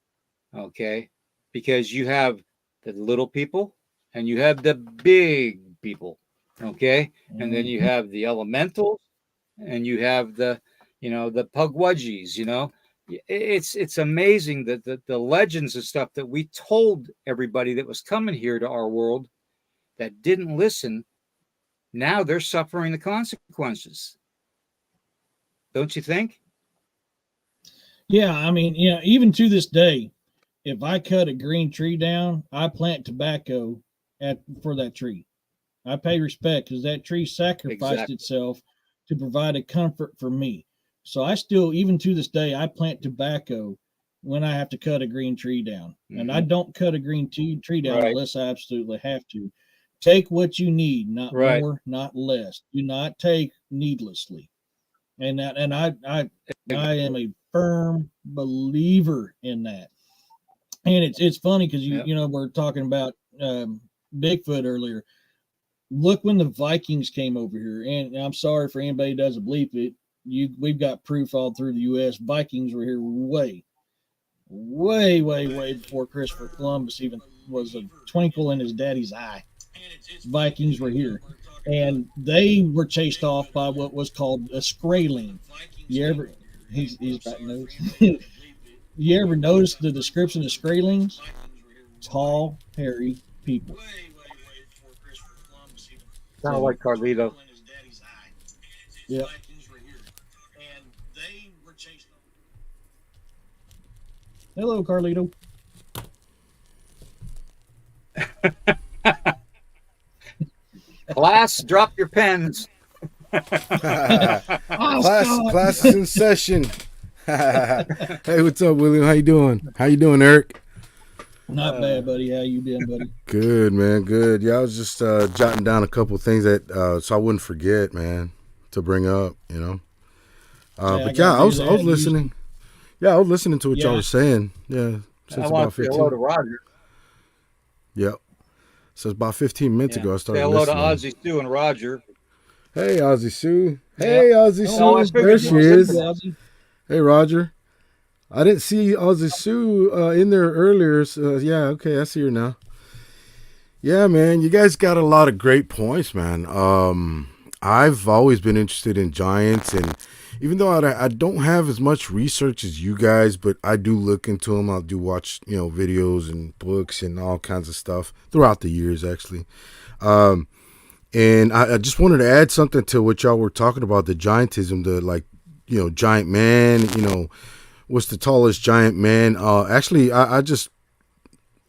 Okay, because you have the little people and you have the big people. Okay, and then you have the elementals and you have the Pugwudgies. It's amazing that the legends and stuff that we told everybody that was coming here to our world that didn't listen. Now they're suffering the consequences. Don't you think? Yeah, I mean, even to this day, if I cut a green tree down, I plant tobacco for that tree. I pay respect because that tree sacrificed Exactly. itself to provide a comfort for me. So I still, even to this day, I plant tobacco when I have to cut a green tree down. And I don't cut a green tree down Right. unless I absolutely have to. Take what you need, not Right. more, not less. Do not take needlessly. And I am a firm believer in that. And it's funny because Yep. we're talking about Bigfoot earlier. Look when the Vikings came over here, and I'm sorry for anybody who doesn't believe it. We've got proof all through the U.S. Vikings were here way, way, way, way before Christopher Columbus even was a twinkle in his daddy's eye. Vikings were here, and they were chased off by what was called a skraeling. You ever? He's got nose. You ever notice the description of skraelings? Tall, hairy people. Sound like Carlito. Yeah. Hello, Carlito. Class, drop your pens. Class is in session. Hey, what's up, William? How you doing? How you doing, Eric? Not bad, buddy. How you doing, buddy? Good, man. Good. Yeah, I was just jotting down a couple things that so I wouldn't forget, man, to bring up. But yeah, I was listening. Yeah, I was listening to what y'all were saying. Yeah, since about 15. Say hello to Roger. Yep. So it's about 15 minutes ago I started listening. Say hello listening. to Ozzy Sue and Roger. Hey, Ozzy Sue. Hey, Ozzy Sue. Oh, there she is. Hey, Roger. I didn't see Ozzy Sue in there earlier. So, yeah, okay, I see her now. Yeah, man, you guys got a lot of great points, man. I've always been interested in giants, and even though I don't have as much research as you guys, but I do look into them. I do watch, videos and books and all kinds of stuff throughout the years, actually. And I just wanted to add something to what y'all were talking about, the giantism, the giant man, what's the tallest giant man. Actually, I just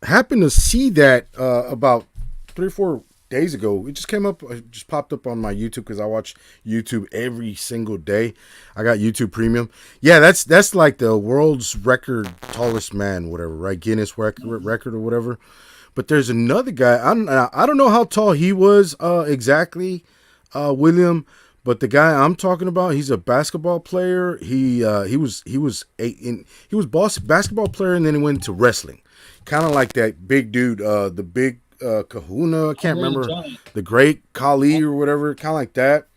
happened to see that about 3 or 4 days ago. It just came up, it just popped up on my YouTube because I watch YouTube every single day. I got YouTube Premium. Yeah, that's like the world's record tallest man, whatever, right? Guinness record or whatever. But there's another guy. I don't know how tall he was exactly, William. But the guy I'm talking about, he's a basketball player. He was basketball player, and then he went into wrestling, kind of like that big dude, the big Kahuna. I can't remember the Great Khali or whatever, kind of like that.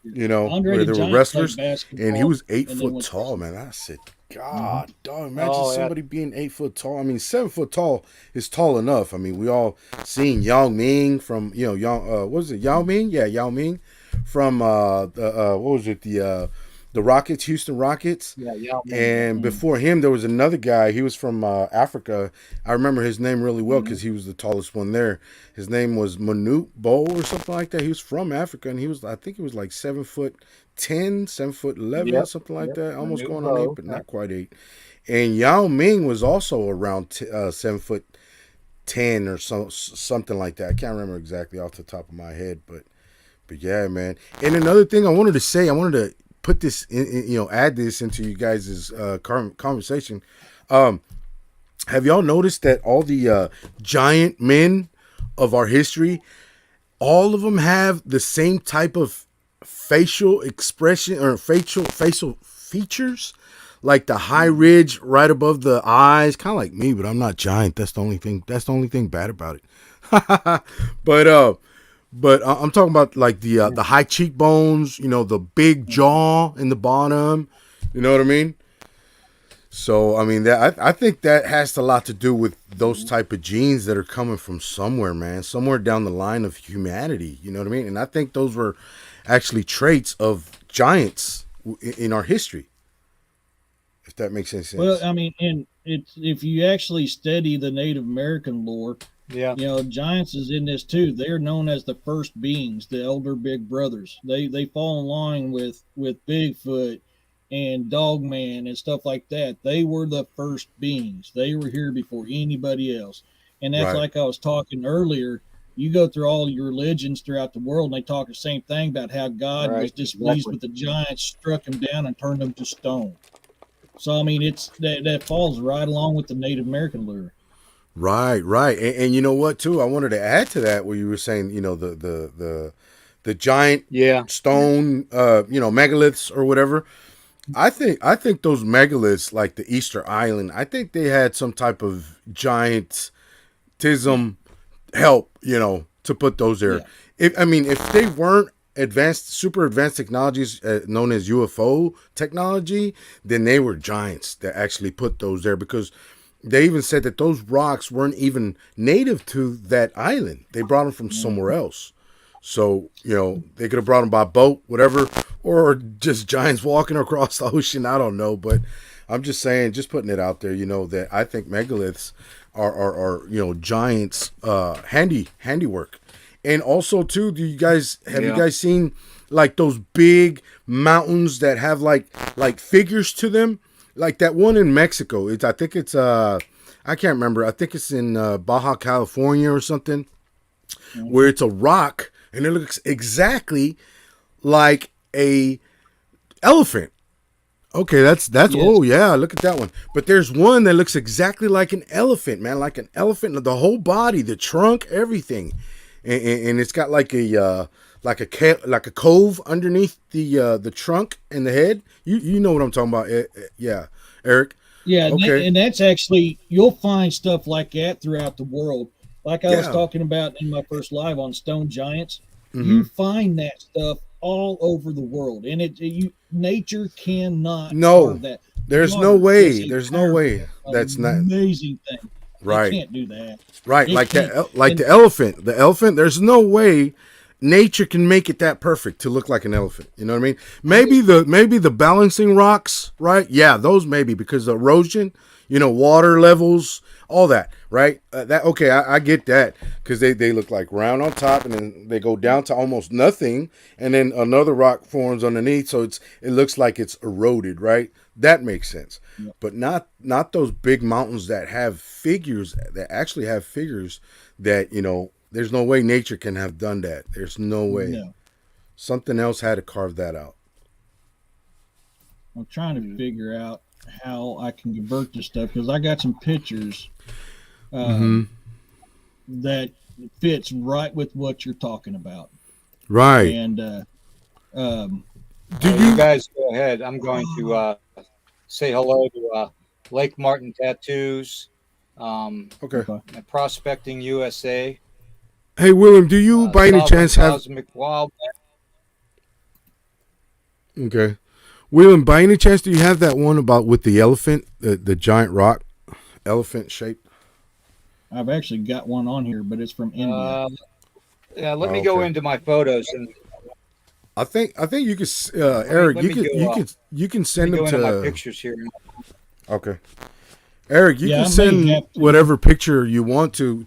Where they were wrestlers, and he was 8 foot tall, man. I said, God, dog, imagine somebody being 8 foot tall. I mean, 7 foot tall is tall enough. I mean, we all seen Yao Ming from, what was it, Yao Ming? Yeah, Yao Ming from what was it, the Rockets, Houston Rockets. Yeah, Yao Ming. And before him, there was another guy. He was from Africa. I remember his name really well because he was the tallest one there. His name was Manute Bo or something like that. He was from Africa, and I think he was like 7'10", 7'11", something like that. Almost Manute going on 8, but not quite 8. And Yao Ming was also around 7'10" or something like that. I can't remember exactly off the top of my head, but yeah, man. And another thing I wanted to put this in, add this into you guys' conversation. Have y'all noticed that all the giant men of our history, all of them have the same type of facial expression or facial features, like the high ridge right above the eyes, kind of like me, but I'm not giant. That's the only thing bad about it. But I'm talking about like the high cheekbones, the big jaw in the bottom. You know what I mean? So I mean I think that has a lot to do with those type of genes that are coming from somewhere, man, somewhere down the line of humanity. You know what I mean? And I think those were actually traits of giants in our history. If that makes any Well, sense. I mean, and it's if you actually study the Native American lore, Yeah. giants is in this too. They're known as the first beings, the elder big brothers. They fall in line with Bigfoot and Dogman and stuff like that. They were the first beings. They were here before anybody else. And that's Right. like I was talking earlier. You go through all your religions throughout the world, and they talk the same thing about how God was Right. displeased Exactly. with the giants, struck them down, and turned them to stone. So I mean, it's that falls right along with the Native American lure. Right, right, and you know what too? I wanted to add to that where you were saying, the giant Yeah. stone, megaliths or whatever. I think those megaliths, like the Easter Island, I think they had some type of giantism help, to put those there. Yeah, If they weren't super advanced technologies known as UFO technology, then they were giants that actually put those there because they even said that those rocks weren't even native to that island. They brought them from somewhere else. So, they could have brought them by boat, whatever, or just giants walking across the ocean. I don't know. But I'm just saying, just putting it out there, that I think megaliths are giants, handiwork. And also, too, have you Yeah. guys seen like those big mountains that have like figures to them? Like that one in Mexico. I think it's I can't remember. I think it's in Baja California or something, where it's a rock and it looks exactly like a elephant. Okay, that's yes, oh yeah, look at that one. But there's one that looks exactly like an elephant, man, like an elephant, the whole body, the trunk, everything, and it's got like a cove underneath the trunk and the head. You know what I'm talking about? Yeah, Eric. yeah, Okay, and that's actually you'll find stuff like that throughout the world. Like I was yeah. talking about in my first live on stone giants, Mm-hmm. you find that stuff all over the world, and nature cannot No, carve that. there's no Water is way. a There's no way. powerful, That's not amazing thing. They right. can't do that. Right, It like can't. like And the elephant. The elephant. There's no way nature can make it that perfect to look like an elephant. You know what I mean? Maybe the balancing rocks, right? Yeah, those maybe because the erosion, water levels, all that, right? That okay, I get that because they look like round on top and then they go down to almost nothing, and then another rock forms underneath, so it looks like it's eroded, right? That makes sense, but not those big mountains that have figures that actually have figures that there's no way nature can have done that. There's no way. no, Something else had to carve that out. I'm trying to figure out how I can convert this stuff because I got some pictures Mm-hmm. um, that fits right with what you're talking about. Right. And um, Do You you? guys go ahead. I'm going to say hello to Lake Martin Tattoos, Okay. okay. Prospecting USA, Hey, Willem, do you by any Sovereign chance have? Cosmic Wild. Okay. Willem, by any chance, do you have that one about with the elephant, the giant rock, elephant shape? I've actually got one on here, but it's from India. Yeah, let me Oh, go okay. into my photos and I think you could, let me Eric. let You me could go. you could you can Let me send them go into my to. pictures here. Okay. Eric, you Yeah, can I may send have to. whatever picture you want to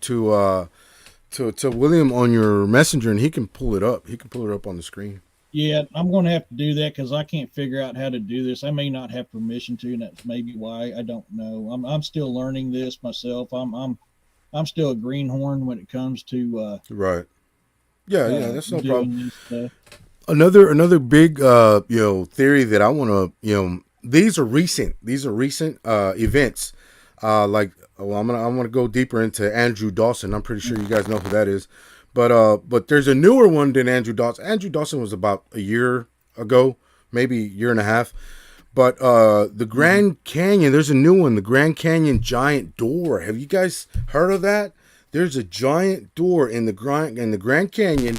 William on your messenger, and he can pull it up. He can pull it up on the screen. Yeah, I'm going to have to do that because I can't figure out how to do this. I may not have permission to, and that's maybe why. I don't know. I'm still learning this myself. I'm still a greenhorn when it comes to Right. Yeah, yeah, that's no problem. doing this stuff. Another big theory that I want to these are recent events like well I'm gonna go deeper into Andrew Dawson. I'm pretty sure you guys know who that is, but there's a newer one than Andrew Dawson. Andrew Dawson was about a year ago, maybe a year and a half. But the Grand Canyon, there's a new one, the Grand Canyon giant door. Have you guys heard of that? There's a giant door in the Grand Canyon,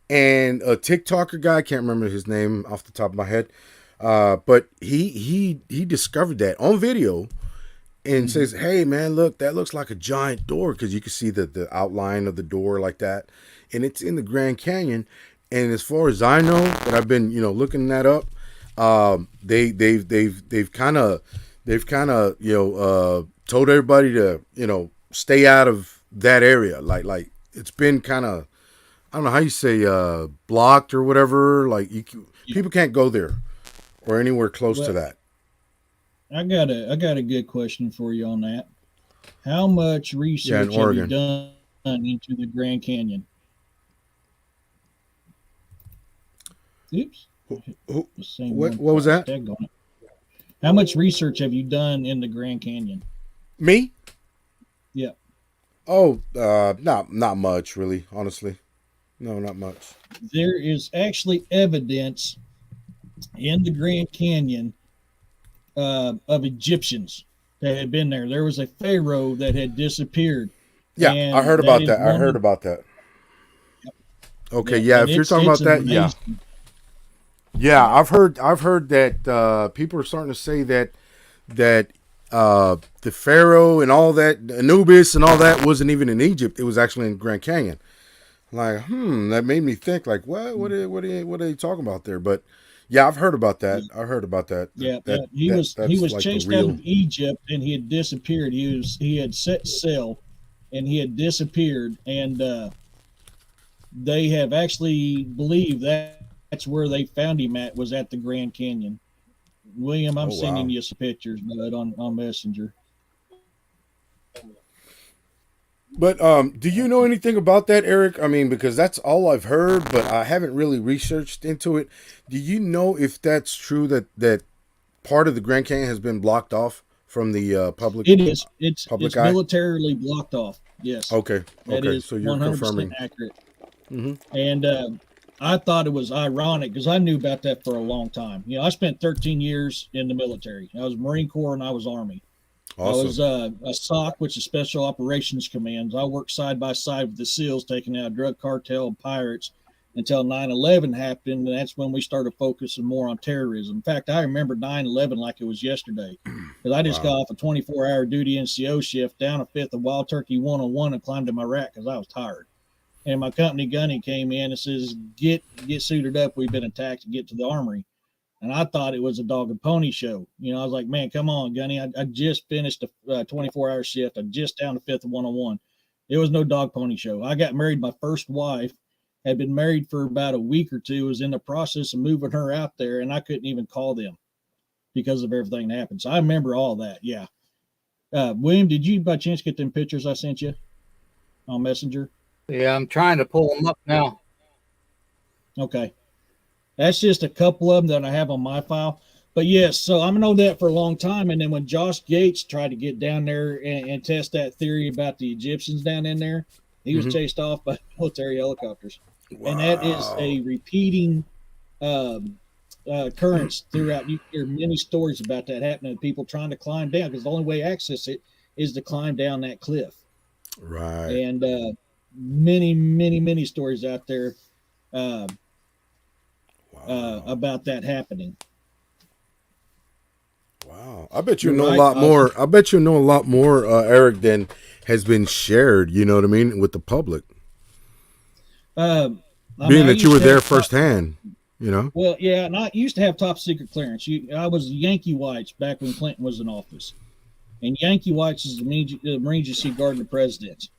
and a TikToker guy, I can't remember his name off the top of my head, but he discovered that on video and says, "Hey man, look, that looks like a giant door because you can see the outline of the door like that, and it's in the Grand Canyon." And as far as I know, that I've been looking that up, they've kind of told everybody to stay out of that area. Like it's been kind of, I don't know how you say, blocked or whatever. Like people can't go there or anywhere close to that. I got a good question for you on that. How much research have you done into the Grand Canyon? Oops. What was that? How much research have you done in the Grand Canyon? Me? Yeah. Oh, not much, really. Honestly, no, not much. There is actually evidence in the Grand Canyon of Egyptians that had been there. There was a pharaoh that had disappeared. Yeah, I heard about that. I heard about that. Okay, yeah, if you're talking about that, yeah. Yeah, I've heard that people are starting to say that the Pharaoh and all that, Anubis and all that wasn't even in Egypt. It was actually in Grand Canyon. Like, that made me think, like, what are they talking about there? But yeah, I've heard about that. I heard about that. Yeah, he was like chased out of Egypt and he had disappeared. He had set sail and he had disappeared, and they have actually believed that's where they found him was at the Grand Canyon. William, I'm sending you some pictures, bud, on Messenger. But do you know anything about that, Eric? I mean, because that's all I've heard, but I haven't really researched into it. Do you know if that's true that part of the Grand Canyon has been blocked off from the public? It is. It's militarily blocked off. Yes. Okay. That is so you're 100% confirming. Accurate. Mm-hmm. And I thought it was ironic because I knew about that for a long time. I spent 13 years in the military. I was Marine Corps and I was Army. Awesome. I was a SOC, which is Special Operations Command. I worked side by side with the SEALs, taking out drug cartel and pirates until 9/11 happened, and that's when we started focusing more on terrorism. In fact, I remember 9/11 like it was yesterday, because I just got off a 24-hour duty NCO shift down a fifth of Wild Turkey 101 and climbed to my rack because I was tired. And my company gunny came in and says, "Get suited up. We've been attacked. And get to the armory." And I thought it was a dog and pony show. I was like, "Man, come on, Gunny. I just finished a 24-hour shift. I just down to fifth of 101. It was no dog pony show. I got married. My first wife had been married for about a week or two, was in the process of moving her out there, and I couldn't even call them because of everything that happened. So I remember all that. Yeah. William, did you by chance get them pictures I sent you on Messenger? Yeah, I'm trying to pull them up now. Okay. That's just a couple of them that I have on my file. But yes, so I'm known that for a long time. And then when Josh Gates tried to get down there and test that theory about the Egyptians down in there, he was chased off by military helicopters. Wow. And that is a repeating occurrence throughout. You hear many stories about that happening, people trying to climb down, because the only way to access it is to climb down that cliff. Right. And many stories out there about that happening. Wow. I bet you know a lot more. I bet you know a lot more, Eric, than has been shared, you know what I mean, with the public. Being that you were there firsthand, Well, yeah, and I used to have top secret clearance. I was Yankee Whites back when Clinton was in office. And Yankee Whites is the Marines you see guarding the presidents.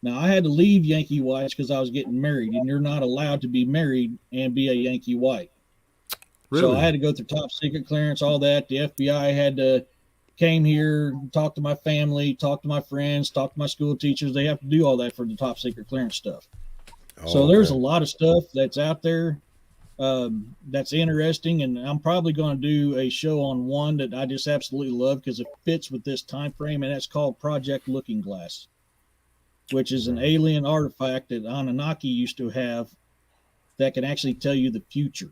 Now, I had to leave Yankee Whites because I was getting married, and you're not allowed to be married and be a Yankee White. Really? So I had to go through top secret clearance, all that. The FBI came here, talk to my family, talk to my friends, talk to my school teachers. They have to do all that for the top secret clearance stuff. So there's a lot of stuff that's out there that's interesting, and I'm probably going to do a show on one that I just absolutely love because it fits with this time frame, and that's called Project Looking Glass, which is an alien artifact that Anunnaki used to have that can actually tell you the future.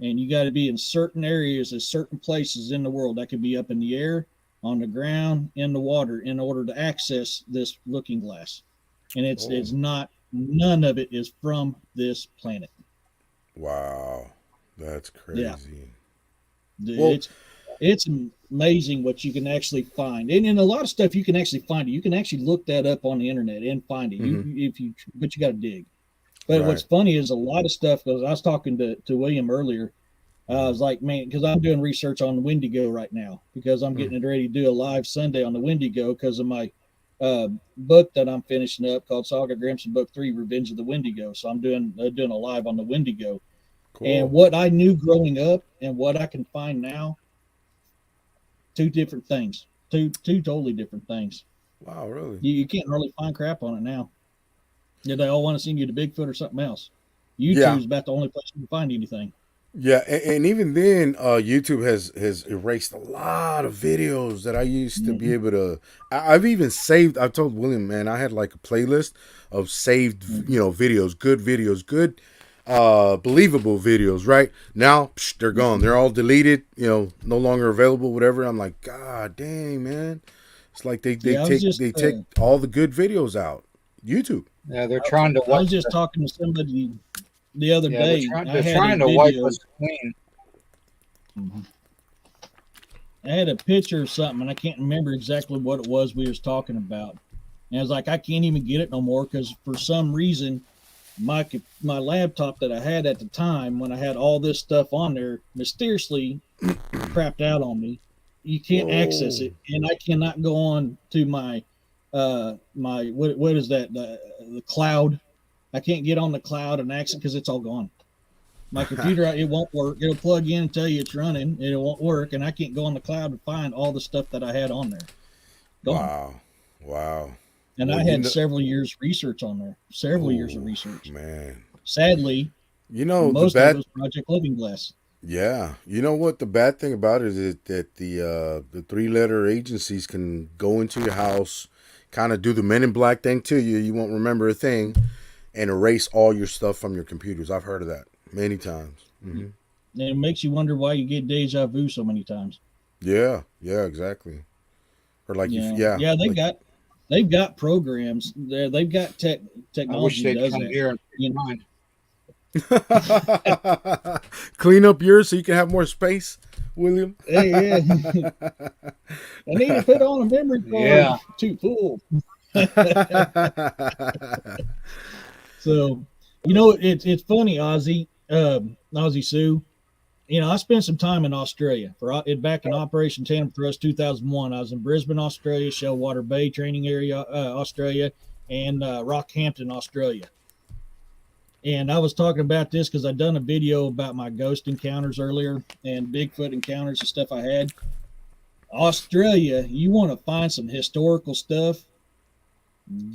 And you got to be in certain areas at certain places in the world. That could be up in the air, on the ground, in the water, in order to access this looking glass. And it's not, none of it is from this planet. Wow. That's crazy. Yeah. It's amazing what you can actually find. And in a lot of stuff, you can actually find it. You can actually look that up on the internet and find it. But you got to dig. But what's Right. funny is a lot of stuff. Because I was talking to William earlier, I Mhm. was like, man, because I'm doing research on the Wendigo right now because I'm Mm. getting ready to do a live Sunday on the Wendigo because of my book that I'm finishing up called Saga Grimson Book 3, Revenge of the Wendigo. So I'm doing a live on the Wendigo. And Cool. what I knew growing up and what I can find now, two different things. Two totally different things. Wow, really? You can't really find crap on it now. Yeah, they all want to send you to Bigfoot or something else. Yeah. YouTube's about the only place you can find anything. Yeah, and even then, YouTube has erased a lot of videos that I used to be Mm-hmm. able to. I've even saved. I told William, man, I had like a playlist of saved, Mm-hmm. videos, good, believable videos. Right now, they're gone. Mm-hmm. They're all deleted. No longer available. Whatever. I'm like, God dang, man. It's like they Yeah, I was take just they take all the good videos out. YouTube. Yeah, they're trying to I wipe. was just talking to somebody the other Yeah, they're day. trying. I They're had a trying to wipe video. us clean. Mhm. I had a picture of something, and I can't remember exactly what it was we was talking about. And I was like, I can't even get it no more because for some reason, my laptop that I had at the time, when I had all this stuff on there, mysteriously crapped out on me. You can't access Whoa. it, and I cannot go on to my what is that the cloud. I can't get on the cloud and access because it's all gone. My computer, it won't work. It'll plug in and tell you it's running, and it won't work, and I can't go on the cloud and find all the stuff that I had on there. Gone. Wow. Wow. And Well, I had several years research on there. Several years of oh research. man. Sadly, The most of it bad. was Project Living Glass. Yeah, you know what? The bad thing about it is that the three-letter agencies can go into your house, kind of do the Men in Black thing to you. You won't remember a thing, and erase all your stuff from your computers. I've heard of that many times. And it makes you wonder why you get deja vu so many times. Yeah, yeah, exactly. Or like if Yeah, yeah, yeah, like they've got programs there. They've got I wish technology that they'd does come that. here and fix You mine. clean up yours so you can have more space, William. hey, yeah, I need to put on a memory card. Yeah, Too full. So, it's funny, Ozzy Sue. I spent some time in Australia back in Operation Tandem Thrust 2001. I was in Brisbane, Australia, Shellwater Bay Training Area, Australia, and Rockhampton, Australia. And I was talking about this because I'd done a video about my ghost encounters earlier and Bigfoot encounters and stuff I had. Australia, you want to find some historical stuff?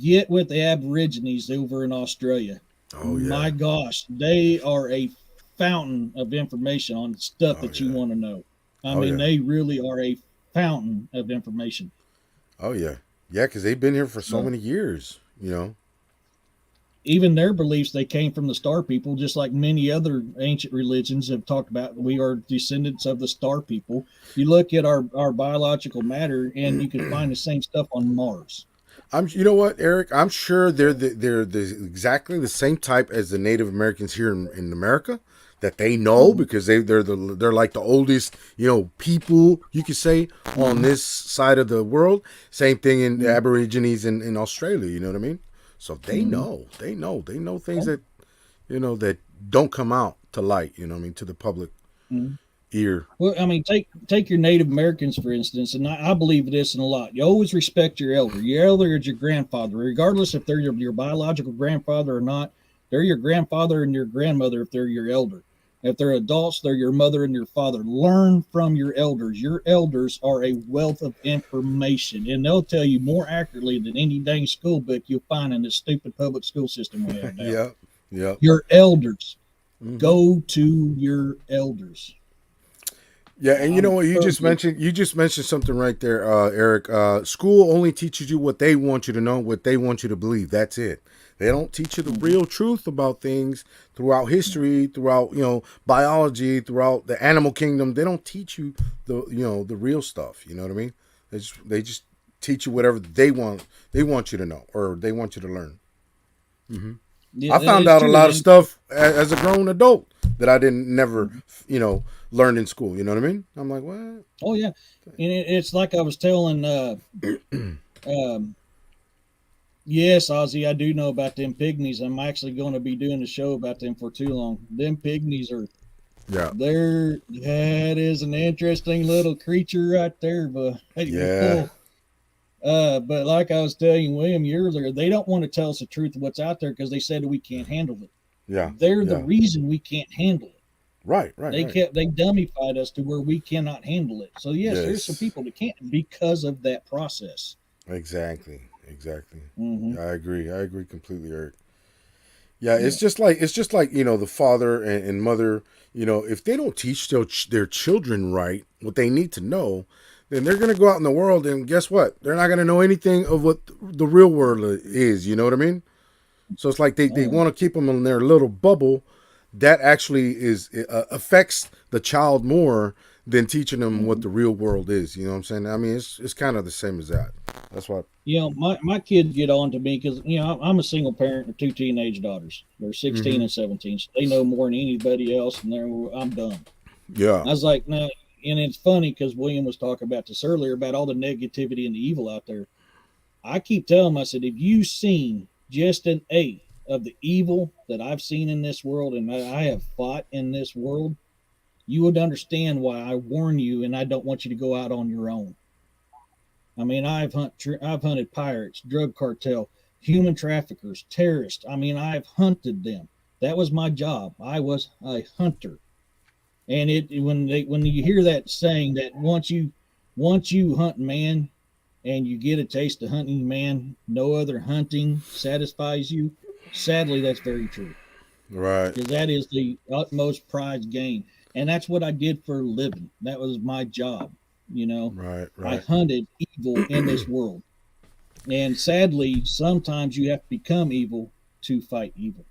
Get with the Aborigines over in Australia. Oh My yeah, gosh, they are a fountain of information on stuff oh that you yeah, want to know. I oh mean, yeah, they really are a fountain of information. oh yeah, yeah. Because they've been here for so So, many years. You know. even their beliefs, they came from the star people, just like many other ancient religions have talked about. We are descendants of the star people. You look at our biological matter, and you can find the same stuff on Mars. You know what, Eric? I'm sure they're exactly the same type as the Native Americans here in America that they know Mm-hmm. because they're like the oldest people you could say on Mm-hmm. this side of the world. Same thing in the Mm-hmm. Aborigines in Australia. You know what I mean? So Mm-hmm. they know things that that don't come out to light. You know what I mean, to the public Mm-hmm. ear. Well, I mean, take your Native Americans for instance, and I believe this in a lot. You always respect your elder. Your elder is your grandfather, regardless if they're your biological grandfather or not. They're your grandfather and your grandmother if they're your elder. If they're adults, they're your mother and your father. Learn from your elders. Your elders are a wealth of information, and they'll tell you more accurately than any dang school book you'll find in this stupid public school system we have now. Yep, yep. Your elders. Hmm. Go to your elders. Yeah, and you know I'm what firmly. you just mentioned something right there, Eric. School only teaches you what they want you to know, what they want you to believe. That's it. They don't teach you the Mhm. real truth about things throughout history, throughout biology, throughout the animal kingdom. They don't teach you the real stuff. You know what I mean? They just teach you whatever they want you to know or they want you to learn. Hmm. Yeah, I found it's out a true. lot of And stuff as a grown adult that I didn't never mhm. learn in school. You know what I mean? I'm like, what? Oh yeah, and it's like I was telling um, Yes, Ozzy, I do know about them pygmies. I'm actually going to be doing a show about them for too long. Them pygmies are Yeah. that is an interesting little creature right there, but hey, Yeah. oh, but like I was telling William earlier, they don't want to tell us the truth of what's out there because they said we can't handle it. Yeah. They're the Yeah. reason we can't handle it. Right. Right. Right. They dummified us to where we cannot handle it. So yes, there's some Yes. people that can't because of that process. Exactly. Exactly. Hmm. Yeah, I agree. I agree completely, Eric. Yeah, Yeah. it's just like the father and mother. If they don't teach their children right what they need to know, then they're gonna go out in the world and guess what? They're not gonna know anything of what the real world is. You know what I mean? So it's like they Oh, want to keep them in their little bubble. That actually is affects the child more than teaching them what mhm. the real world is. You know what I'm saying? I mean, it's kind of the same as that. That's what. My kids get on to me because I'm a single parent of two teenage daughters. They're 16 Hmm. and 17, so they know more than anybody else, and I'm done. Yeah. I was like, no, and it's funny because William was talking about this earlier about all the negativity and the evil out there. I keep telling him, I said, if you've seen just an eighth of the evil that I've seen in this world and I have fought in this world, you would understand why I warn you and I don't want you to go out on your own. I mean, I've hunted pirates, drug cartel, human traffickers, terrorists. I mean, I've hunted them. That was my job. I was a hunter. And when you hear that saying that once you hunt man and you get a taste of hunting man, no other hunting satisfies you. Sadly, that's very true Right. because that is the utmost prized game, and that's what I did for a living. That was my job. You know, Right. I Right. hunted evil in this world, and sadly, sometimes you have to become evil to fight evil.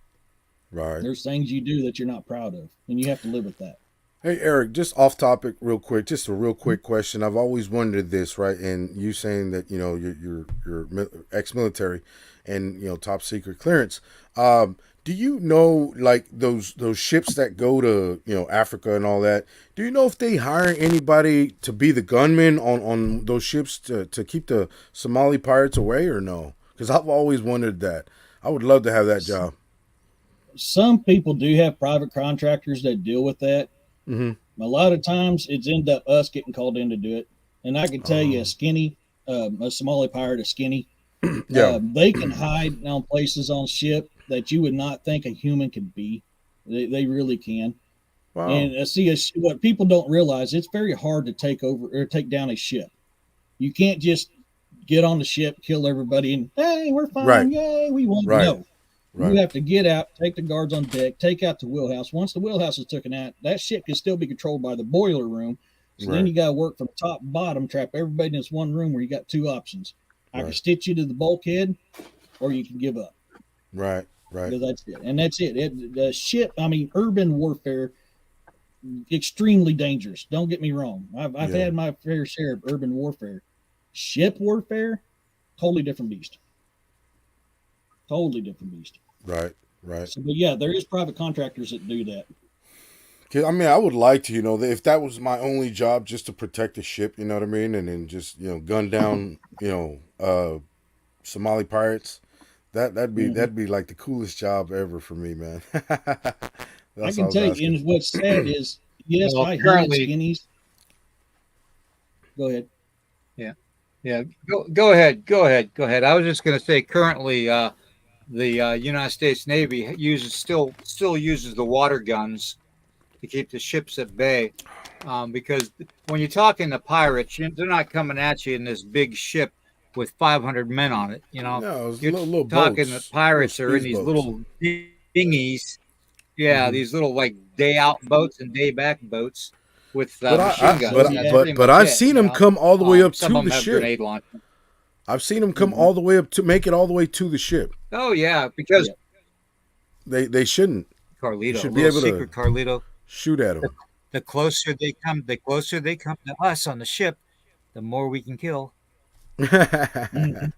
Right. There's things you do that you're not proud of, and you have to live with that. Hey Eric, just off topic, real quick. Just a real quick question. I've always wondered this, right? And you saying that you're ex-military, and top secret clearance. Do you know like those ships that go to Africa and all that? Do you know if they hire anybody to be the gunman on those ships to keep the Somali pirates away or no? Because I've always wondered that. I would love to have that job. Some people do have private contractors that deal with that. Hmm. A lot of times, it's end up us getting called in to do it. And I can tell you, Oh, a Somali pirate, a skinny, yeah. they can hide on places on ship that you would not think a human could be. They really can. Wow. And what people don't realize, it's very hard to take over or take down a ship. You can't just get on the ship, kill everybody, and hey, we're Right. fine, yay, we won. Right. No, you Right. have to get out, take the guards on deck, take out the wheelhouse. Once the wheelhouse is taken out, that ship can still be controlled by the boiler room. So then Right. you got to work from top to bottom, trap everybody in this one room where you got two options. I can Right. stitch you to the bulkhead, or you can give up Right. Right. because that's it. And that's it. The ship, I mean, urban warfare, extremely dangerous. Don't get me wrong. I've Yeah. had my fair share of urban warfare. Ship warfare, totally different beast. Totally different beast. Right. Right. So, but yeah, there is private contractors that do that. 'Cause, I mean, I would like to, if that was my only job, just to protect the ship, you know what I mean, and then just gun down, Somali pirates. Mhm. That'd be like the coolest job ever for me, man. I That's what I can was tell you, asking. and what's sad is, yes, Well, I hunted currently, skinnies. Go ahead. yeah, yeah. Go ahead. Go ahead. Go ahead. I was just going to say, currently, the United States Navy still uses the water guns to keep the ships at bay. Because when you're talking to pirates, they're not coming at you in this big ship with 500 men on it. No, it's You're little talking that boats, little pirates are in speed these boats. little dinghies. Yeah, Hmm. these little like day out boats and day back boats with But machine guns, and that's Zodiac. pretty but much I've it. seen them come all the way up Some to of the them have ship. grenade launchers. I've seen them come Hmm. all the way up to make it all the way to the ship. Oh yeah, because Yeah. They shouldn't. You Carlito, a should be little able to secret Carlito. shoot at The, them. the closer they come to us on the ship, the more we can kill. Hmm. And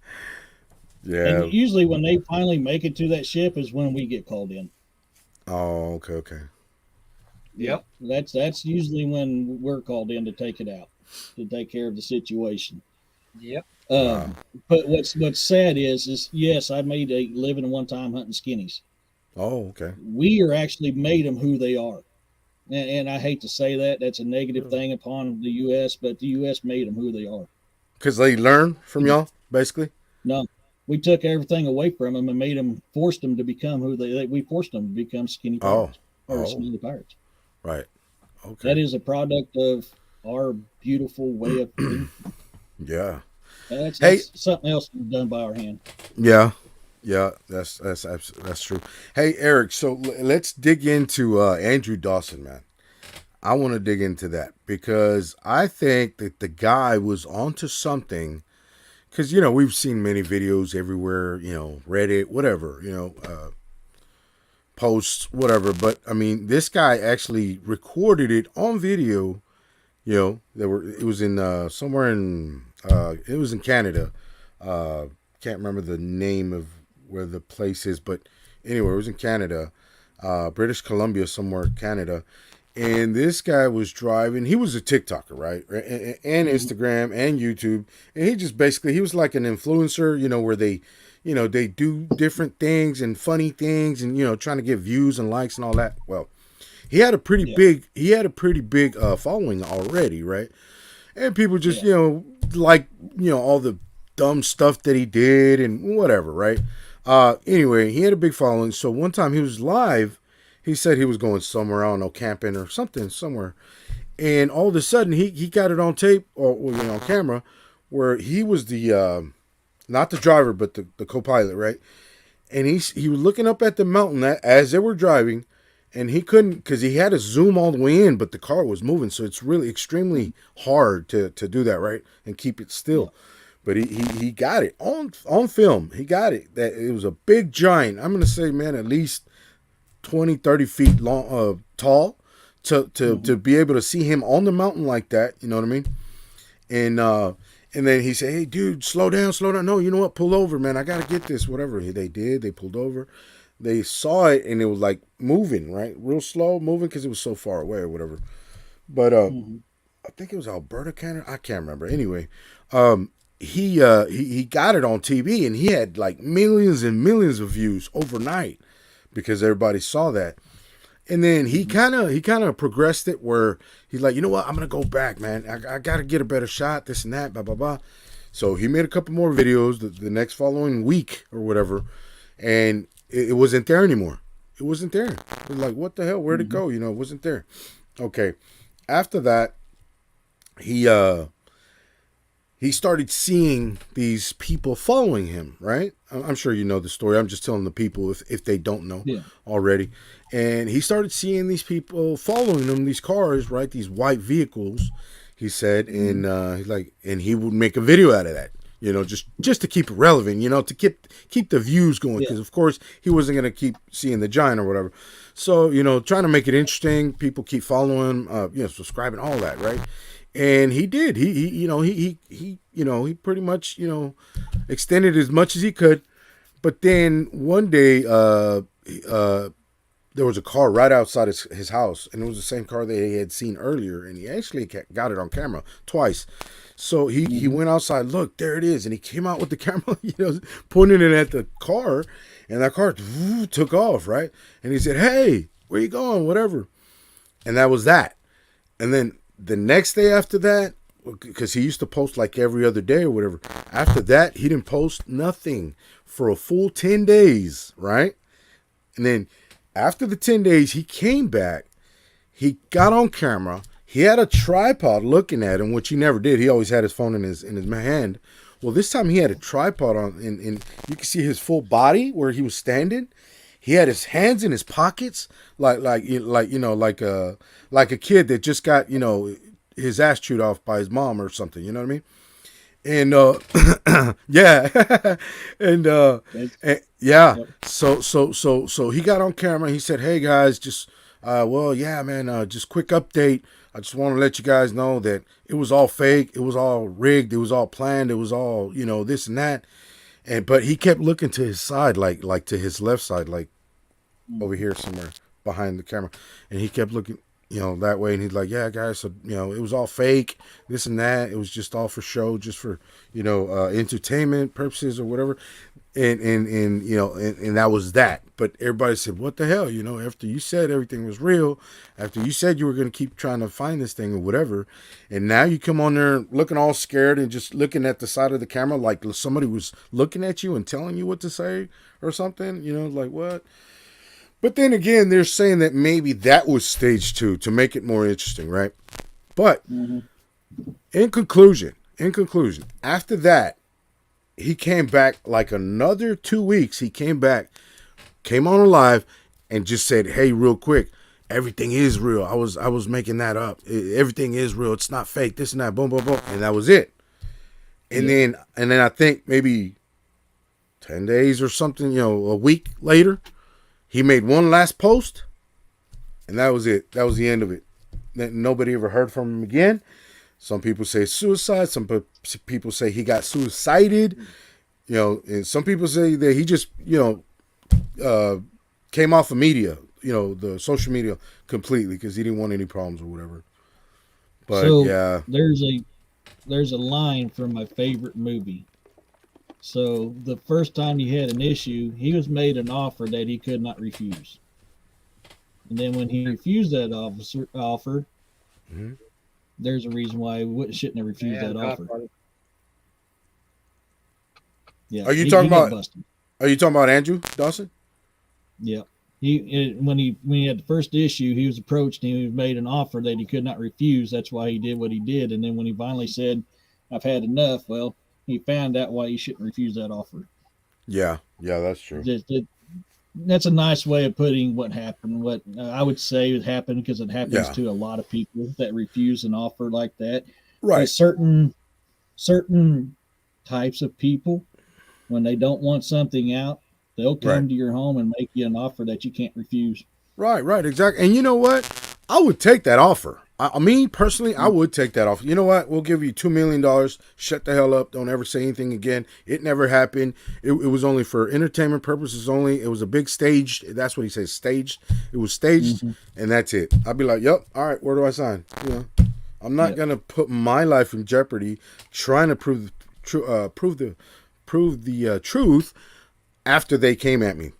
Yeah. usually, when they finally make it to that ship, is when we get called in. Oh, okay, okay. Yeah, Yep. that's usually when we're called in to take it out, to take care of the situation. Yep. Wow. But what's sad is yes, I made a living one time hunting skinnies. Oh, okay. We are actually made them who they are. And I hate to say that, that's a negative thing upon the U.S., but the U.S. made them who they are. Because they learn from You know, y'all, basically. no, we took everything away from them and made them, forced them to become who we forced them to become skinny Oh, pirates or oh, smelly pirates. right. Okay. That is a product of our beautiful way of being. Yeah. Hey, That's something else done by our hand. yeah, yeah. That's true. Hey, Eric. So let's dig into Andrew Dawson, man. I want to dig into that because I think that the guy was onto something. Because we've seen many videos everywhere. Reddit, whatever. Posts, whatever. But I mean, this guy actually recorded it on video. It was in somewhere in it was in Canada. Can't remember the name of where the place is, but anyway, it was in Canada, British Columbia, somewhere Canada. And this guy was driving. He was a TikToker, right? And Mm-hmm. Instagram and YouTube. And he just basically, he was like an influencer, where they do different things and funny things and, trying to get views and likes and all that. Well, Yeah, he had a pretty big following already, right? And people just, yeah. like, all the dumb stuff that he did and whatever, right? Anyway, he had a big following. So one time he was live, he said he was going somewhere, I don't know, camping or something, somewhere. And all of a sudden he got it on tape or, on camera where he was the, not the driver, but the co-pilot, right? And he was looking up at the mountain as they were driving, and he couldn't because he had to zoom all the way in, but the car was moving, so it's really extremely hard to do that, right, and keep it Yeah. still. But he got it on film. He got it. That it was a big giant. I'm gonna say, man, at least 20, 30 feet long, tall, to Mm-hmm. be able to see him on the mountain like that. You know what I mean? And then he said, "Hey, dude, slow down, slow down. No, you know what? Pull over, man. I gotta get this. Whatever." They did. They pulled over. They saw it, and it was like moving, right, real slow, moving because it was so far away or whatever. But Mm-hmm. I think it was Alberta, Canada. I can't remember. Anyway, um, he got it on TV, and he had like millions and millions of views overnight because everybody saw that. And then Mm-hmm. he kind of progressed it where he's like, you know what, I'm gonna go back, man. I got to get a better shot, this and that, blah blah blah. So he made a couple more videos the next following week or whatever, and it wasn't there anymore. It wasn't there. It was like, what the hell? Where'd it Mm-hmm. go? It wasn't there. Okay. After that, he started seeing these people following him, right? I'm sure you know the story. I'm just telling the people if they don't know Yeah. already. And he started seeing these people following him, these cars, right? These white vehicles, he said. Mm-hmm. And he's like, and he would make a video out of that, just to keep it relevant, to keep the views going. Yeah. Because, of course, he wasn't going to keep seeing the giant or whatever. So, trying to make it interesting, people keep following him, subscribing, all that, right? And he did. He pretty much extended as much as he could. But then one day, there was a car right outside his house, and it was the same car that he had seen earlier, and he actually got it on camera twice. So he Mm-hmm. went outside, look, there it is, and he came out with the camera, pointing it at the car, and that car took off, right? And he said, "Hey, where you going? Whatever." And that was that. And then the next day after that, because he used to post like every other day or whatever, after that, he didn't post nothing for a full 10 days, right? And then after the 10 days, he came back. He got on camera. He had a tripod looking at him, which he never did. He always had his phone in his hand. Well, this time he had a tripod on, and you can see his full body where he was standing. He had his hands in his pockets, like a kid that just got his ass chewed off by his mom or something. You know what I mean? And yeah, and That's, yeah. yep. So he got on camera. He said, "Hey guys, just well, yeah, man, just quick update. I just want to let you guys know that it was all fake. It was all rigged. It was all planned. It was all this and that." But he kept looking to his side, like to his left side, like over Mm-hmm. here somewhere behind the camera, and he kept looking. that way. And he's like, yeah, guys, so, it was all fake, this and that. It was just all for show, just for, entertainment purposes or whatever. And that was that. But everybody said, what the hell? After you said everything was real, after you said you were going to keep trying to find this thing or whatever, and now you come on there looking all scared and just looking at the side of the camera like somebody was looking at you and telling you what to say or something, like what? But then again, they're saying that maybe that was stage 2 to make it more interesting, right? But in conclusion, after that, he came back like another 2 weeks. He came back, came on live, and just said, "Hey, real quick, everything is real. I was making that up. Everything is real. It's not fake. This and that. Boom, boom, boom." And that was it. And then I think maybe 10 days or something, a week later, he made one last post, and that was it. That was the end of it. Nobody ever heard from him again. Some people say suicide. Some people say he got suicided. And some people say that he just, came off of media, the social media completely because he didn't want any problems or whatever. But so yeah, there's a line from my favorite movie. So the first time he had an issue, he was made an offer that he could not refuse. And then when he refused that offer, there's a reason why he shouldn't have refused that offer. Yeah. Are you talking about Andrew Dawson? Yeah. When he had the first issue, he was approached and he was made an offer that he could not refuse. That's why he did what he did. And then when he finally said, "I've had enough," well, he found out why he shouldn't refuse that offer. Yeah, that's true. That's a nice way of putting what happened. What I would say it happened because it happens to a lot of people that refuse an offer like that. Right. But certain types of people, when they don't want something out, they'll come to your home and make you an offer that you can't refuse. Right, exactly. And you know what? I would take that offer. Me personally, I would take that offer. You know what? We'll give you $2 million. Shut the hell up. Don't ever say anything again. It never happened. It was only for entertainment purposes only. It was a big stage. That's what he says, staged. It was staged, and that's it. I'd be like, yep, all right, where do I sign? I'm not going to put my life in jeopardy trying to prove the truth after they came at me,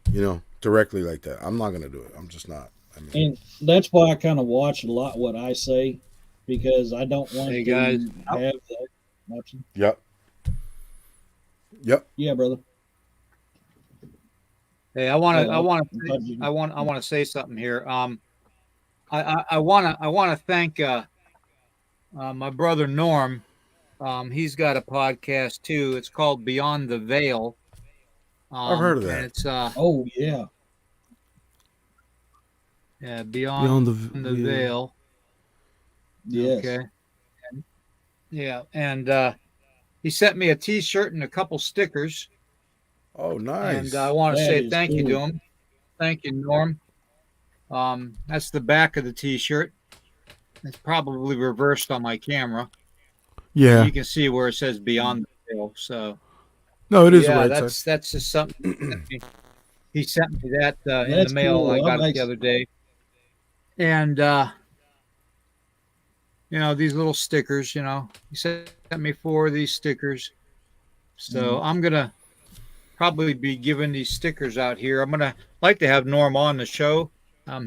directly like that. I'm not going to do it. I'm just not. And that's why I kind of watch a lot what I say, because I don't want to have that option. Yep. Yeah, brother. Hey, I want to say something here. I want to thank my brother Norm. He's got a podcast too. It's called Beyond the Veil. I've heard of that. And it's oh yeah. Yeah, Beyond the Veil. Yes. Okay. And he sent me a T-shirt and a couple stickers. Oh, nice. And I want to say thank you to him. Thank you, Norm. That's the back of the T-shirt. It's probably reversed on my camera. Yeah. You can see where it says Beyond the Veil. So. No, it is yeah, right that's just something. He sent me that in the mail. Cool. I got it the other day. And, these little stickers, he sent me 4 of these stickers. So I'm going to probably be giving these stickers out here. I'm going to like to have Norm on the show.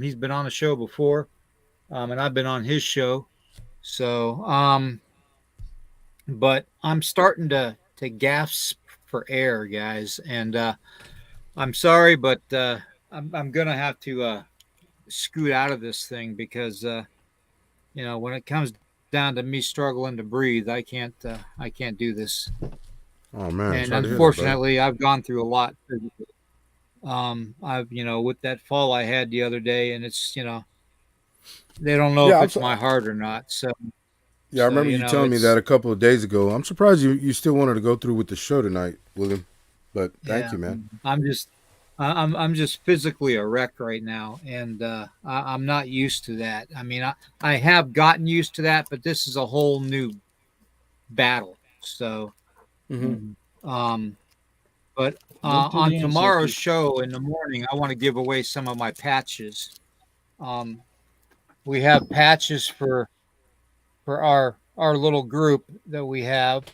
He's been on the show before, and I've been on his show. So, but I'm starting to gasp for air, guys. And I'm sorry, but I'm going to have to scoot out of this thing because when it comes down to me struggling to breathe, I can't do this. Oh man. And unfortunately I've gone through a lot physically. I've with that fall I had the other day, and it's they don't know if it's my heart or not. So yeah, I remember you telling me that a couple of days ago. I'm surprised you still wanted to go through with the show tonight, William, but thank you, man. I'm just physically a wreck right now, and I'm not used to that. I mean, I have gotten used to that, but this is a whole new battle. So, but on tomorrow's show in the morning, I want to give away some of my patches. we have patches for our little group that we have.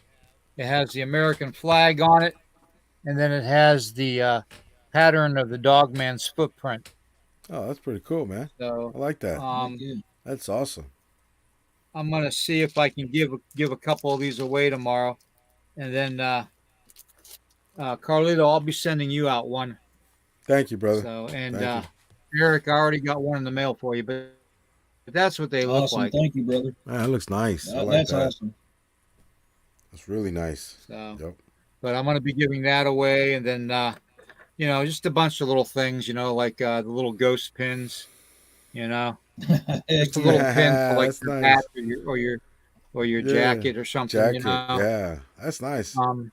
It has the American flag on it, and then it has the pattern of the dogman's footprint. Oh, that's pretty cool, man. So I like that. Heck um, yeah. That's awesome. I'm gonna see if I can give a couple of these away tomorrow, and then Carlito, I'll be sending you out one. Thank you, brother. So and Thank you. Eric, I already got one in the mail for you, but that's what they look Awesome. like. Thank you, brother. Man, that looks nice. I like That's that. awesome. That's really nice. So, Yep. but I'm gonna be giving that away, and then just a bunch of little things, like the little ghost pins, you know, Heck just a yeah. little pin for like That's your hat nice. or your Yeah. jacket or something, Jacket. Yeah. That's nice. um,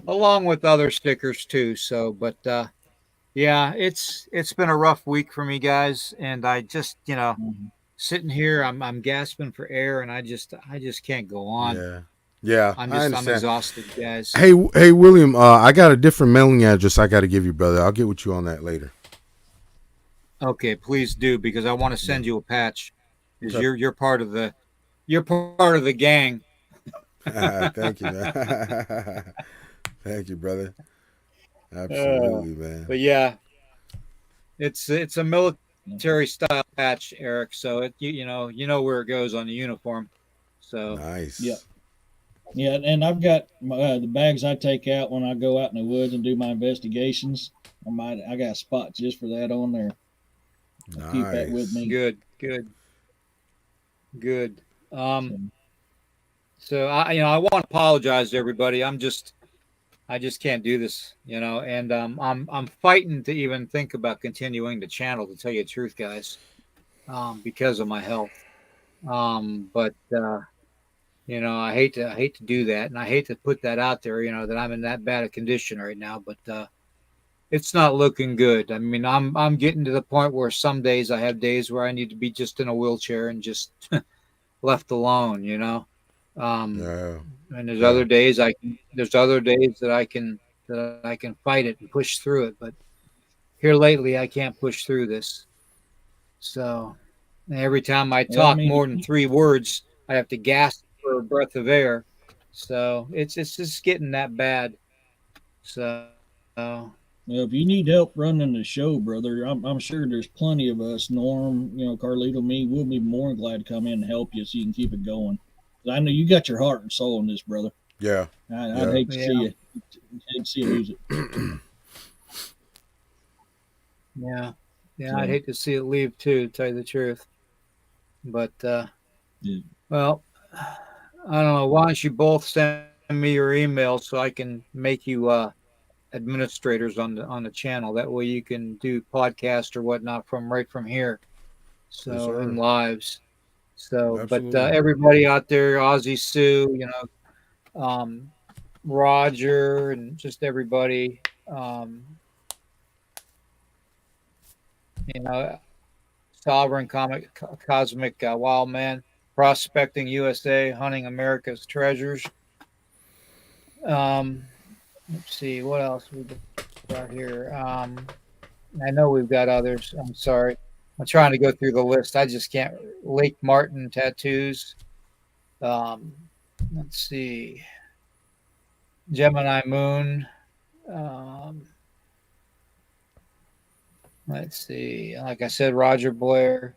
along with other stickers too. So, but yeah, it's been a rough week for me, guys, and I just Mhm. sitting here, I'm gasping for air, and I just can't go on. Yeah. Yeah. I I'm understand. exhausted, guys. Hey, William. I got a different mailing address I got to give you, brother. I'll get with you on that later. Okay, please do because I want to Yeah. send you a patch because Okay. you're part of the gang. Thank you, man. Thank you, brother. Uh, Absolutely, man. but yeah, it's a military style patch, Eric. So you know where it goes on the uniform. So Yep. Nice. Yeah, and I've got the bags I take out when I go out in the woods and do my investigations. I got a spot just for that on there. I keep that with Nice. me. good, good, good. So, So I want to apologize to everybody. I just can't do this, and I'm fighting to even think about continuing the channel. To tell you the truth, guys, because of my health. But I hate to do that, and I hate to put that out there. That I'm in that bad a condition right now, but it's not looking good. I mean, I'm getting to the point where some days I have days where I need to be just in a wheelchair and just left alone. Um, Yeah. and Yeah. there's other days that I can fight it and push through it. But here lately, I can't push through this. So every time I well, I talk mean, more than 3 words, I have to gasp for a breath of air. So it's just getting that bad. So if you need help running the show, brother, I'm sure there's plenty of us. Norm, Carlito, me, we'll be more than glad to come in and help you so you can keep it going. 'Cause I know you got your heart and soul in this, brother. Yeah. I'd Yeah. hate to yeah, see you, hate to see you lose it. yeah, yeah. I'd So, hate to see it leave too, to tell you the truth. But yeah. well, I don't know. Why don't you both send me your email so I can make you administrators on the channel. That way you can do podcast or whatnot from right from here. Yes, So in sir. lives. So, but Absolutely. everybody out there, Ozzy Sue, Roger, and just everybody, um, you know, Sovereign Comic Cosmic Wild Man, Prospecting USA, Hunting America's Treasures. Um, let's see what else we got here. I know we've got others. I'm sorry. I'm trying to go through the list. I just can't. Lake Martin tattoos. Um, let's see. Gemini Moon. Um, let's see. Like I said, Roger Blair.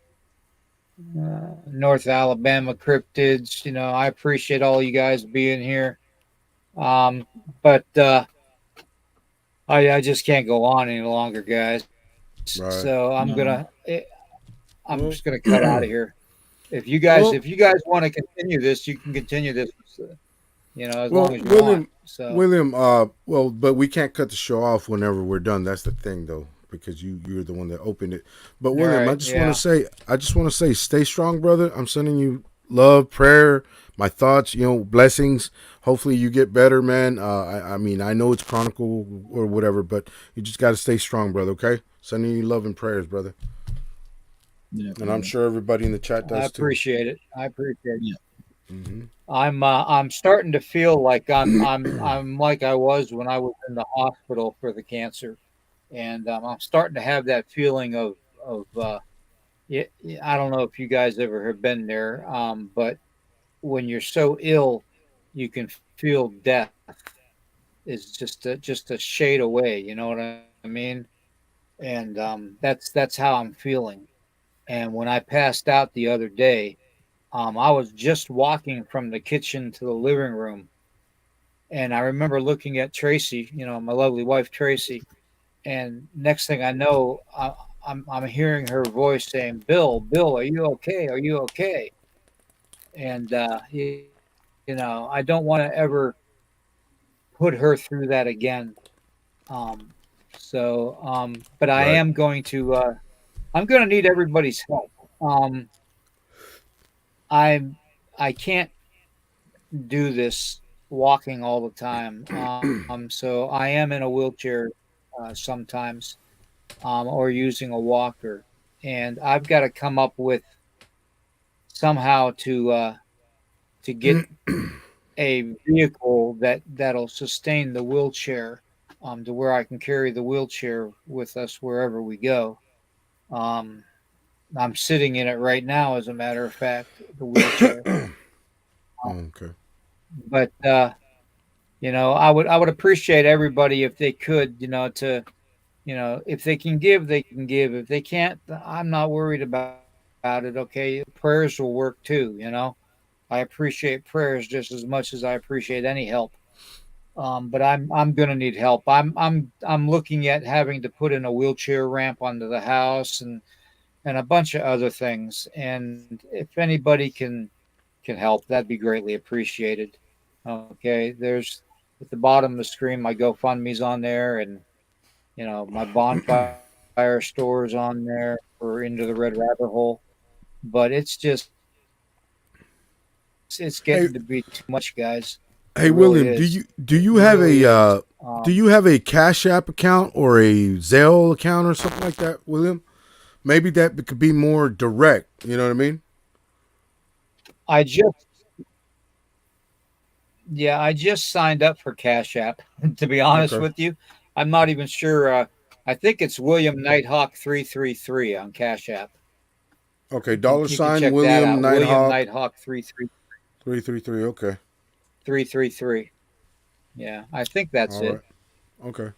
North Alabama cryptids. I appreciate all you guys being here. But I just can't go on any longer, guys. Right. So No. I'm Well, just gonna cut out of here. If you guys well, if you guys want to continue this, you can continue this, as long well, as you want. William, So William. Well, but we can't cut the show off whenever we're done. That's the thing, though, because you're the one that opened it. But all William, right, yeah, I just want to say, stay strong, brother. I'm sending you love, prayer, my thoughts. Blessings. Hopefully, you get better, man. I mean, I know it's chronicle or whatever, but you just got to stay strong, brother. Okay, sending you love and prayers, brother. And I'm Definitely. sure everybody in the chat I does too. appreciate it. I appreciate it. Yeah. Hmm. I'm starting to feel like I'm like I was when I was in the hospital for the cancer, and I'm starting to have that feeling of I don't know if you guys ever have been there, but when you're so ill, you can feel death is just a shade away. You know what I mean? And that's how I'm feeling. And when I passed out the other day, I was just walking from the kitchen to the living room, and I remember looking at Tracy, my lovely wife Tracy, and next thing I know, I'm hearing her voice saying, "Bill, Bill, are you okay? Are you okay?" And I don't want to ever put her through that again. Um, but I Right. am going to. I'm going to need everybody's help. Um, I'm. I can't do this walking all the time. So I am in a wheelchair sometimes, or using a walker, and I've got to come up with somehow to get a vehicle that'll sustain the wheelchair, to where I can carry the wheelchair with us wherever we go. Um, I'm sitting in it right now, as a matter of fact, the wheelchair. Okay. But I would appreciate everybody if they could, if they can give, they can give. If they can't, I'm not worried about it. Okay, prayers will work too. I appreciate prayers just as much as I appreciate any help. But I'm gonna need help. I'm looking at having to put in a wheelchair ramp onto the house and a bunch of other things. And if anybody can help, that'd be greatly appreciated. Okay, there's at the bottom of the screen my GoFundMe's on there, and my bonfire store is on there for Into the Red Rabbit Hole. But it's getting to Hey, be too much, guys. It hey, really William, is. do It you have really a is. do you have a Cash App account or a Zelle account or something like that, William? Maybe that could be more direct. You know what I mean? I just Yeah, I just signed up for Cash App. To be honest Okay. with you, I'm not even sure. I think it's William Nighthawk 333 on Cash App. Okay. You can $ check that William out. William Nighthawk Nighthawk 333. 333. Okay. 333. Yeah, I think that's All it. right. Okay.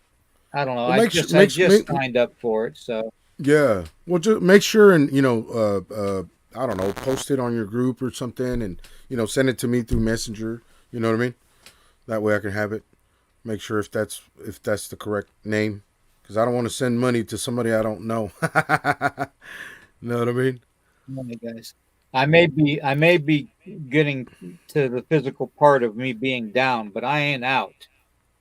I don't know. Well, I make sure just I make just make signed up for it, so yeah. Well, just make sure and I don't know, post it on your group or something, and send it to me through Messenger. You know what I mean? That way I can have it. Make sure if that's the correct name, because I don't want to send money to somebody I don't know. Know what I mean? come on, guys. I may be getting to the physical part of me being down, but I ain't out.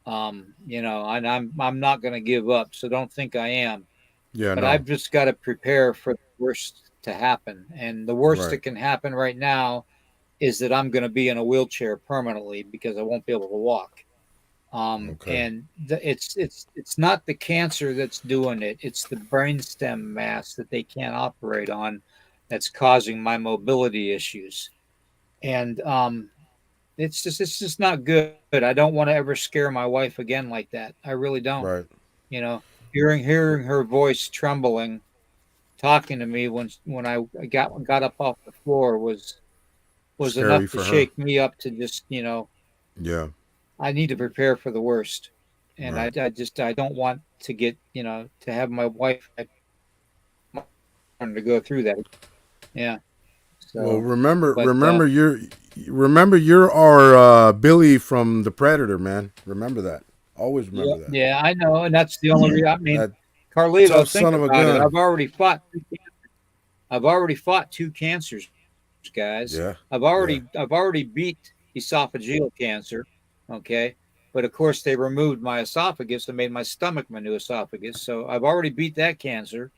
And I'm not going to give up, so don't think I am. Yeah. But No. I've just got to prepare for the worst to happen. And the worst Right. that can happen right now is that I'm going to be in a wheelchair permanently because I won't be able to walk. Okay. And it's not the cancer that's doing it; it's the brainstem mass that they can't operate on that's causing my mobility issues. And it's just not good. I don't want to ever scare my wife again like that. I really don't. Right. You know, hearing her voice trembling, talking to me when I got up off the floor was Scary enough to for her. shake me up to just Yeah. I need to prepare for the worst, and Right. I don't want to get to have my wife to go through that. Yeah. Well, So, remember, but remember, you're our Billy from the Predator, man. Remember that. Always yeah, remember that. yeah, I know, and that's the only reason. I mean, That Carlito, tough think son of a about it. gun. I've already fought two cancers, guys. Yeah. Yeah. I've already beat esophageal cancer. Okay. But of course, they removed my esophagus and made my stomach my new esophagus. So I've already beat that cancer.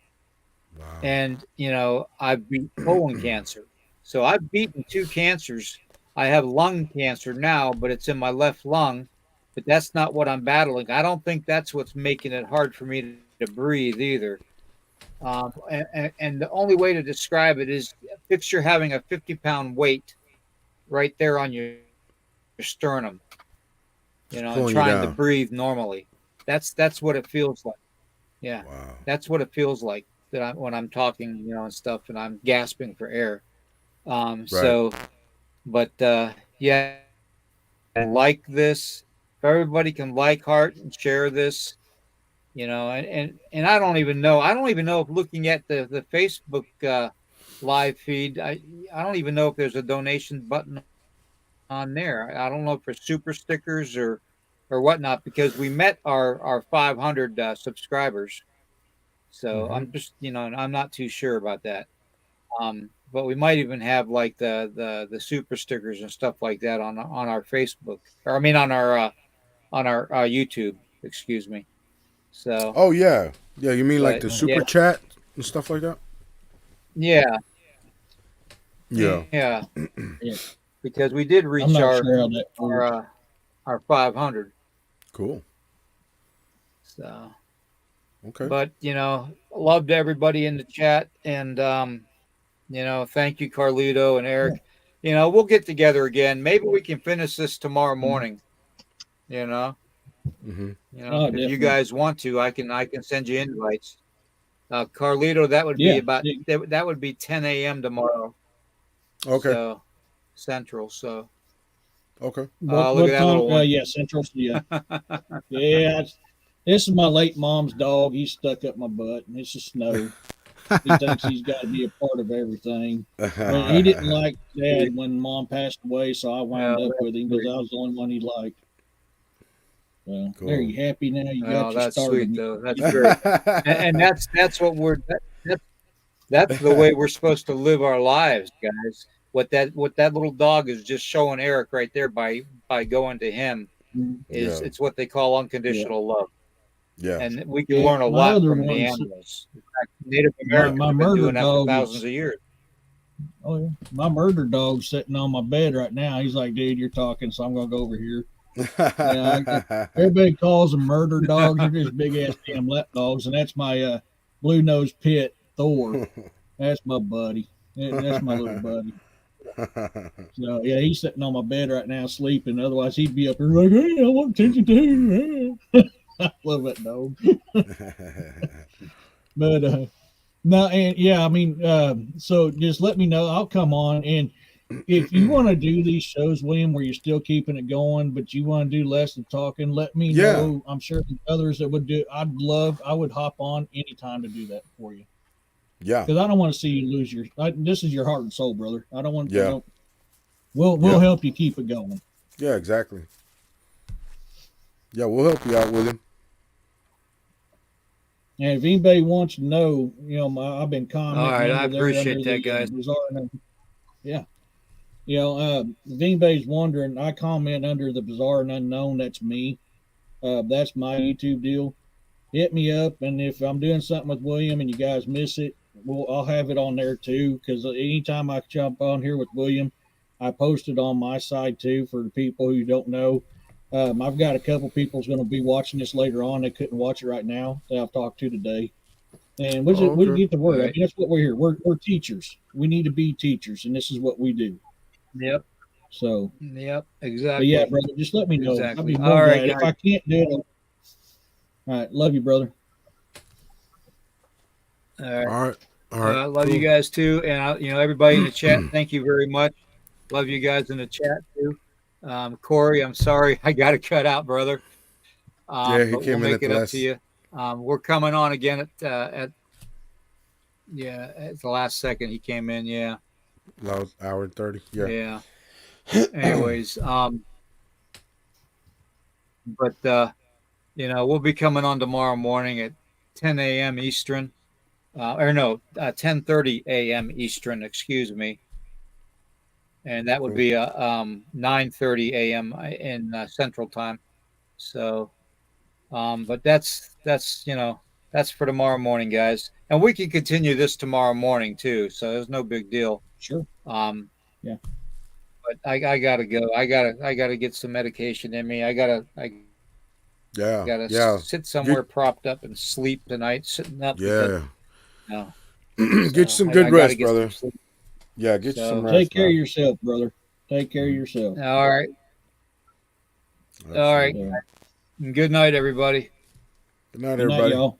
Wow. And, I've beat colon cancer. So I've beaten two cancers. I have lung cancer now, but it's in my left lung. But that's not what I'm battling. I don't think that's what's making it hard for me to breathe either. And the only way to describe it is picture having a 50-pound weight right there on your sternum, and trying to Pulling you breathe down. normally. That's what it feels like. Yeah, Wow. that's what it feels like. that when I'm talking, and stuff, and I'm gasping for air. Right. So, but yeah, like this. If everybody can like, heart, and share this, and I don't even know if looking at the Facebook live feed, I don't even know if there's a donation button on there. I don't know if it's super stickers or whatnot, because we met our 500 subscribers. So Mm-hmm. I'm not too sure about that. But we might even have like the super stickers and stuff like that on our Facebook, or I mean on our YouTube, excuse me. So, Oh yeah, yeah. You mean like but the yeah, super chat and stuff like that? yeah, Yeah. yeah, Yeah, because we did I'm reach not sure how that our works. uh, our 500. Cool. So, Okay. but loved everybody in the chat, and thank you, Carlito and Yeah. Eric. We'll get together again. Maybe we can finish this tomorrow Mhm. morning. You know, Mm-hmm. Oh, if you definitely. guys want to, I can send you invites. Carlito, that would be Yeah. about See, that would be 10 a.m. tomorrow. Okay. So Central. So Okay. look at what that time? little one. Yeah, Central. Yeah, yeah. This is my late mom's dog. He's stuck up my butt, and it's the snow. He thinks he's got to be a part of everything. But he didn't like Dad when Mom passed away, so I wound up That's with him because sweet. I was the only one he liked. Well, there, Cool. you happy now? You got Well, your that's start sweet again. though. That's great. And that's what that's the way we're supposed to live our lives, guys. What that little dog is just showing Eric right there by going to him Mhm. is Yeah. it's what they call Yeah, unconditional love. Yeah. And we can yeah. learn a My lot other from the ones, animals. In fact, Native my Americans my have been murder doing that for dog thousands is. of years. Oh yeah, my murder dog's sitting on my bed right now. He's like, dude, you're talking, so I'm gonna go over here. Yeah, everybody calls them murder dogs. They're just big ass damn lap dogs, and that's my blue nosed pit Thor. That's my buddy. That's my little buddy. So yeah, he's sitting on my bed right now sleeping. Otherwise, he'd be up here like, hey, I want attention too. I love that dog. But no, and yeah, I mean, so just let me know. I'll come on, and if you want to do these shows, William, where you're still keeping it going, but you want to do less of talking, let me Yeah. know. I'm sure the others that would do. I would hop on anytime to do that for you Yeah. because I don't want to see you lose your. This is your heart and soul, brother. I don't want. Yeah. We'll Yep. help you keep it going. Yeah. Exactly. Yeah. We'll help you out with him. And if anybody wants to know, I've been All commenting right, I under there under appreciate that, the guys. bizarre. Yeah, if anybody's wondering, I comment under the bizarre and unknown. That's me. That's my YouTube deal. Hit me up, and if I'm doing something with William and you guys miss it, I'll have it on there too. Because anytime I jump on here with William, I post it on my side too for the people who don't know. I've got a couple people's going to be watching this later on. They couldn't watch it right now that I've talked to today, and Oh, we okay. get the All word. I right. mean, that's what we're here. We're teachers. We need to be teachers, and this is what we do. Yep. So, Yep. but yeah, Exactly. brother, just let me know. I'd Exactly. be more All than right, glad. If guys. I can't do it, all right. Love you, brother. All right. All right. All right. Love you Cool. guys too, and everybody in the chat. Thank you very much. Love you guys in the chat too. Corey, I'm sorry I got to cut out, brother. Yeah. He But we'll came in make at the it up to last you. We're coming on again at the last second he came in. Yeah, hour and 30. Yeah. yeah. Anyways, but we'll be coming on tomorrow morning at 10 a.m. Eastern, or no, 10:30 a.m. Eastern. Excuse me, and that would Cool. be 9:30 a.m. in Central Time. So, but that's for tomorrow morning, guys, and we can continue this tomorrow morning too. So there's no big deal. Sure. Um, Yeah. but I gotta go. I gotta get some medication in me. I Yeah. gotta Yeah. sit Get somewhere propped up and sleep tonight, sitting up because yeah. no. Get you So some I good gotta rest, get some brother. sleep. Yeah. Get you some So Take rest, care of man. yourself, brother. Take care of yourself. all right, all right. Absolutely. So, Good night, everybody. Good night, good night, everybody. y'all.